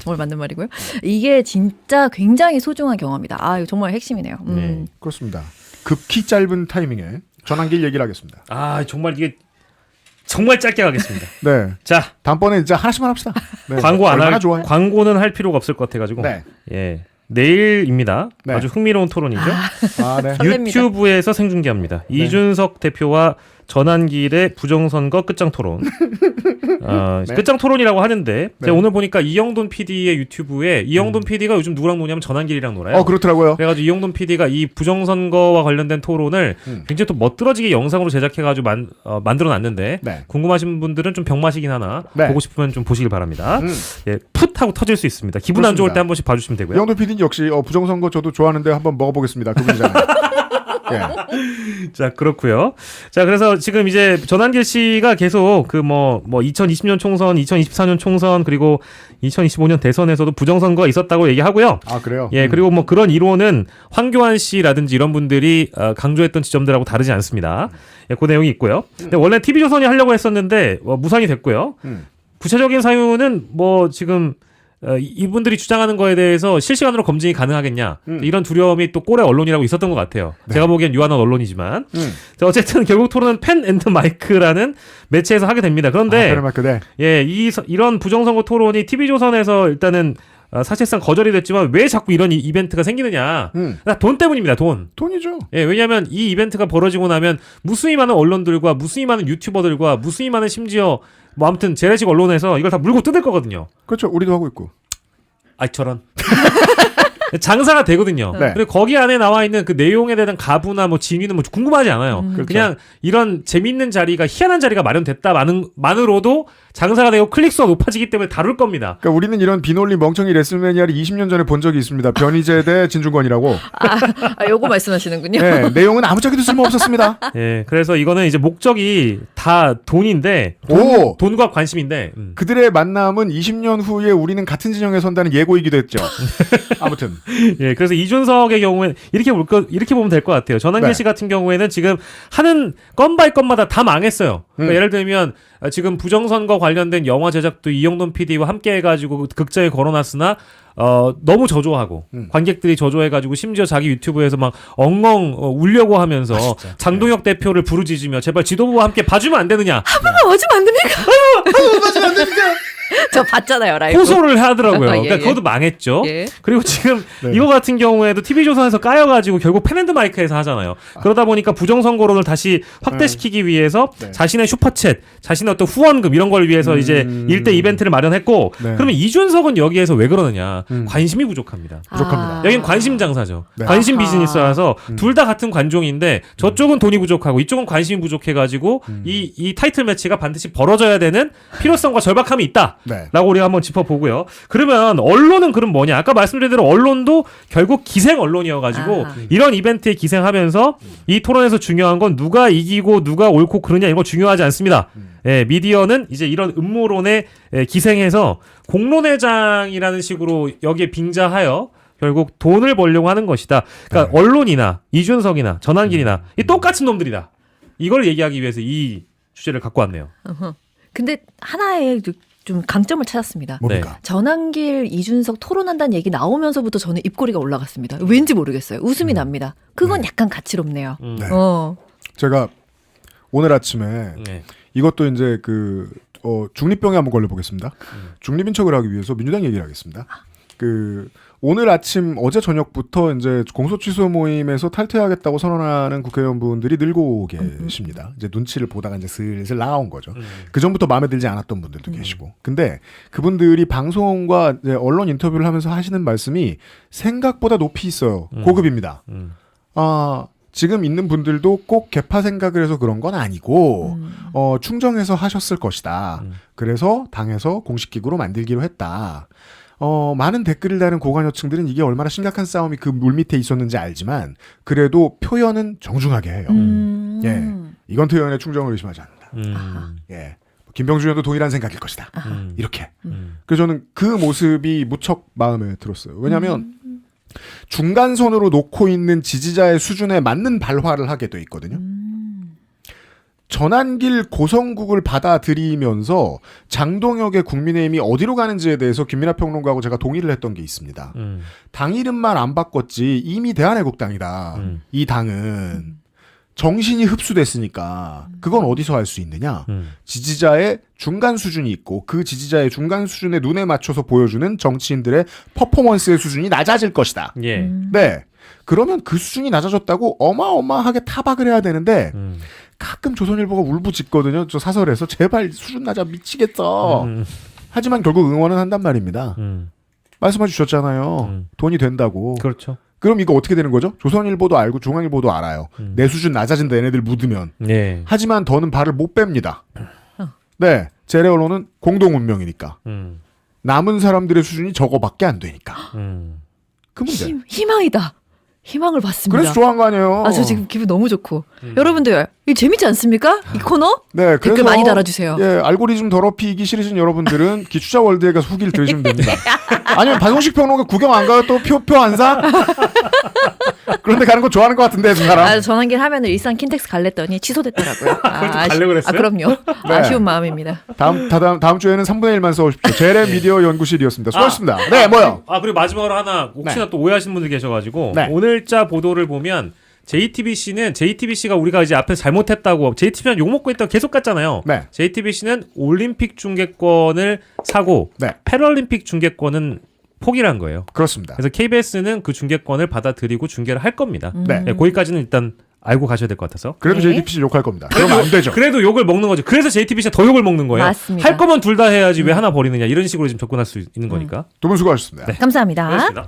정말 맞는 말이고요. 이게 진짜 굉장히 소중한 경험이다. 아, 이거 정말 핵심이네요. 네. 그렇습니다. 극히 짧은 타이밍에 전환길 얘기를 하겠습니다. 아, 정말 이게 정말 짧게 가겠습니다. 네. 자, 다음번에 진짜 하나씩만 합시다. 네. 광고 안 얼마나 할, 좋아요. 광고는 할 필요가 없을 것 같아가지고. 네. 예. 내일입니다. 네. 아주 흥미로운 토론이죠. 아, 네. 설렙니다. 유튜브에서 생중계합니다. 이준석 대표와 전환길의 부정선거 끝장 토론. 네. 끝장 토론이라고 하는데 네. 제가 오늘 보니까 이영돈 PD의 유튜브에 이영돈 PD가 요즘 누구랑 노냐면 전환길이랑 놀아요. 그렇더라고요. 그래가지고 이영돈 PD가 이 부정선거와 관련된 토론을 굉장히 또 멋들어지게 영상으로 제작해가지고 만들어놨는데 네. 궁금하신 분들은 좀 병맛이긴 하나 네. 보고 싶으면 좀 보시길 바랍니다. 예, 풋 하고 터질 수 있습니다. 기분 안 좋을 그렇습니다. 때 한 번씩 봐주시면 되고요. 이영도 PD는 역시 부정선거 저도 좋아하는데 한번 먹어보겠습니다. 그분이잖아요. 예. 자, 그렇고요. 자, 그래서 지금 이제 전한길 씨가 계속 그 뭐 2020년 총선, 2024년 총선 그리고 2025년 대선에서도 부정선거가 있었다고 얘기하고요. 아 그래요? 예, 그리고 뭐 그런 이론은 황교안 씨라든지 이런 분들이 강조했던 지점들하고 다르지 않습니다. 예, 그 내용이 있고요. 근데 원래 TV조선이 하려고 했었는데 무산이 됐고요. 구체적인 사유는 뭐 지금 이분들이 주장하는 거에 대해서 실시간으로 검증이 가능하겠냐 이런 두려움이 또 꼴의 언론이라고 있었던 것 같아요. 네. 제가 보기엔 유한한 언론이지만 자, 어쨌든 결국 토론은 펜 앤드 마이크라는 매체에서 하게 됩니다. 그런데 페르마크 네. 예, 이런 부정선거 토론이 TV조선에서 일단은 사실상 거절이 됐지만 왜 자꾸 이런 이벤트가 생기느냐? 돈 때문입니다. 돈이죠. 예, 왜냐하면 이 이벤트가 벌어지고 나면 무수히 많은 언론들과 무수히 많은 유튜버들과 무수히 많은 심지어 뭐 아무튼 재래식 언론에서 이걸 다 물고 뜯을 거거든요. 그렇죠. 우리도 하고 있고. 아이 저런. 장사가 되거든요. 네. 그리고 거기 안에 나와 있는 그 내용에 대한 가부나 뭐 진위는 뭐 궁금하지 않아요. 그냥 이런 재밌는 자리가 희한한 자리가 마련됐다만으로도 장사가 되고 클릭수가 높아지기 때문에 다룰 겁니다. 그러니까 우리는 이런 비논리 멍청이 레슬매니아를 20년 전에 본 적이 있습니다. 변희재 대 진중권이라고. 요거 말씀하시는군요. 네, 내용은 아무짝에도 쓸모없었습니다. 예, 그래서 이거는 이제 목적이 다 돈인데 돈과 관심인데 그들의 만남은 20년 후에 우리는 같은 진영에 선다는 예고이기도 했죠. 아무튼 예, 그래서 이준석의 경우에는 이렇게 보면 될 것 같아요. 전한길 네. 씨 같은 경우에는 지금 하는 건 바이 건마다 다 망했어요. 그러니까 예를 들면 지금 부정선거 관련된 영화 제작도 이영돈 PD와 함께 해가지고 극장에 걸어놨으나 너무 저조하고 관객들이 저조해가지고 심지어 자기 유튜브에서 막 엉엉 울려고 하면서 장동혁 대표를 부르짖으며 제발 지도부와 함께 봐주면 안 되느냐. 한 번만 와주면 안 됩니까? 맞으면 안 되니까. 저 봤잖아요, 라이브. 호소를 하더라고요. 예, 그러니까 예. 그것도 망했죠. 예. 그리고 지금 네. 이거 같은 경우에도 TV조선에서 까여가지고 결국 펜앤드마이크에서 하잖아요. 그러다 보니까 부정선거론을 다시 확대시키기 위해서 네. 자신의 슈퍼챗, 자신의 어떤 후원금 이런 걸 위해서 이제 일대 이벤트를 마련했고 네. 그러면 이준석은 여기에서 왜 그러느냐. 관심이 부족합니다. 부족합니다. 여긴 관심 장사죠. 네. 관심 아하. 비즈니스라서 둘 다 같은 관종인데 저쪽은 돈이 부족하고 이쪽은 관심이 부족해가지고 이 타이틀 매치가 반드시 벌어져야 되는 필요성과 절박함이 있다. 네. 라고 우리가 한번 짚어보고요. 그러면 언론은 그럼 뭐냐? 아까 말씀드린 대로 언론도 결국 기생 언론이어가지고 아하. 이런 이벤트에 기생하면서 이 토론에서 중요한 건 누가 이기고 누가 옳고 그러냐 이런 거 중요하지 않습니다. 예, 미디어는 이제 이런 음모론에 기생해서 공론회장이라는 식으로 여기에 빙자하여 결국 돈을 벌려고 하는 것이다. 그러니까 언론이나 이준석이나 전한길이나 이 똑같은 놈들이다. 이걸 얘기하기 위해서 이 주제를 갖고 왔네요. 근데 하나의 좀 강점을 찾았습니다. 뭡니까? 전한길, 이준석 토론한다는 얘기 나오면서부터 저는 입꼬리가 올라갔습니다. 왠지 모르겠어요. 웃음이 납니다. 그건 약간 가치롭네요. 네. 어. 제가 오늘 아침에 네. 이것도 이제 중립병에 한번 걸려보겠습니다. 중립인 척을 하기 위해서 민주당 얘기를 하겠습니다. 오늘 아침 어제 저녁부터 이제 공소취소 모임에서 탈퇴하겠다고 선언하는 국회의원분들이 늘고 계십니다. 이제 눈치를 보다가 이제 슬슬 나온 거죠. 그 전부터 마음에 들지 않았던 분들도 계시고. 근데 그분들이 방송과 이제 언론 인터뷰를 하면서 하시는 말씀이 생각보다 높이 있어요. 고급입니다. 지금 있는 분들도 꼭 개파 생각을 해서 그런 건 아니고 충정해서 하셨을 것이다. 그래서 당에서 공식기구로 만들기로 했다. 많은 댓글을 다는 고관여층들은 이게 얼마나 심각한 싸움이 그 물밑에 있었는지 알지만 그래도 표현은 정중하게 해요. 예, 이건태 의원의 충정을 의심하지 않는다. 예, 김병주 의원도 동일한 생각일 것이다. 이렇게. 그래서 저는 그 모습이 무척 마음에 들었어요. 왜냐하면 중간선으로 놓고 있는 지지자의 수준에 맞는 발화를 하게 돼 있거든요. 전한길 고성국을 받아들이면서 장동혁의 국민의힘이 어디로 가는지에 대해서 김민하 평론가하고 제가 동의를 했던 게 있습니다. 당 이름만 안 바꿨지 이미 대한애국당이다. 이 당은 정신이 흡수됐으니까 그건 어디서 할 수 있느냐. 지지자의 중간 수준이 있고 그 지지자의 중간 수준에 눈에 맞춰서 보여주는 정치인들의 퍼포먼스의 수준이 낮아질 것이다. 예. 네. 그러면 그 수준이 낮아졌다고 어마어마하게 타박을 해야 되는데 가끔 조선일보가 울부짖거든요. 저 사설에서 제발 수준 낮아 미치겠어. 하지만 결국 응원은 한단 말입니다. 말씀해 주셨잖아요. 돈이 된다고. 그렇죠. 그럼 이거 어떻게 되는 거죠? 조선일보도 알고 중앙일보도 알아요. 내 수준 낮아진다 얘네들 묻으면. 네. 하지만 더는 발을 못 뺍니다. 네. 재래 언론은 공동 운명이니까. 남은 사람들의 수준이 저거밖에 안 되니까. 그 문제. 희망이다. 희망을 받습니다. 그래서 좋아한 거 아니에요. 아, 저 지금 기분 너무 좋고. 여러분들, 이거 재밌지 않습니까? 이 코너? 네, 댓글 많이 달아주세요. 예, 알고리즘 더럽히기 싫으신 여러분들은 기추자 월드에 가서 후기를 들으시면 됩니다. 아니면 박용식 평론가 구경 안 가요? 또 표 안 사? 그런데 가는 거 좋아하는 것 같은데, 저 사람. 아, 전환길 하면은 일산 킨텍스 갈랬더니 취소됐더라고요. 가려고 그랬어요? 아, 그럼요. 네. 아쉬운 마음입니다. 다음 주에는 3분의 1만 써오십시오. 제레 미디어 연구실이었습니다. 수고하셨습니다. 네, 뭐요? 그리고 마지막으로 하나 혹시나 또 오해하시는 분들 계셔가지고 네. 오늘자 보도를 보면 JTBC가 우리가 이제 앞에서 잘못했다고 JTBC는 욕먹고 있다고 계속 갔잖아요. 네. JTBC는 올림픽 중계권을 사고 네. 패럴림픽 중계권은 포기를 한 거예요. 그렇습니다. 그래서 KBS는 그 중계권을 받아들이고 중계를 할 겁니다. 네. 네, 거기까지는 일단 알고 가셔야 될 것 같아서. 그래도 네. JTBC 욕할 겁니다. 그러면 안 되죠. 그래도 욕을 먹는 거죠. 그래서 JTBC가 더 욕을 먹는 거예요. 맞습니다. 할 거면 둘 다 해야지 왜 하나 버리느냐 이런 식으로 지금 접근할 수 있는 거니까. 두 분 수고하셨습니다. 네. 감사합니다. 그렇습니다.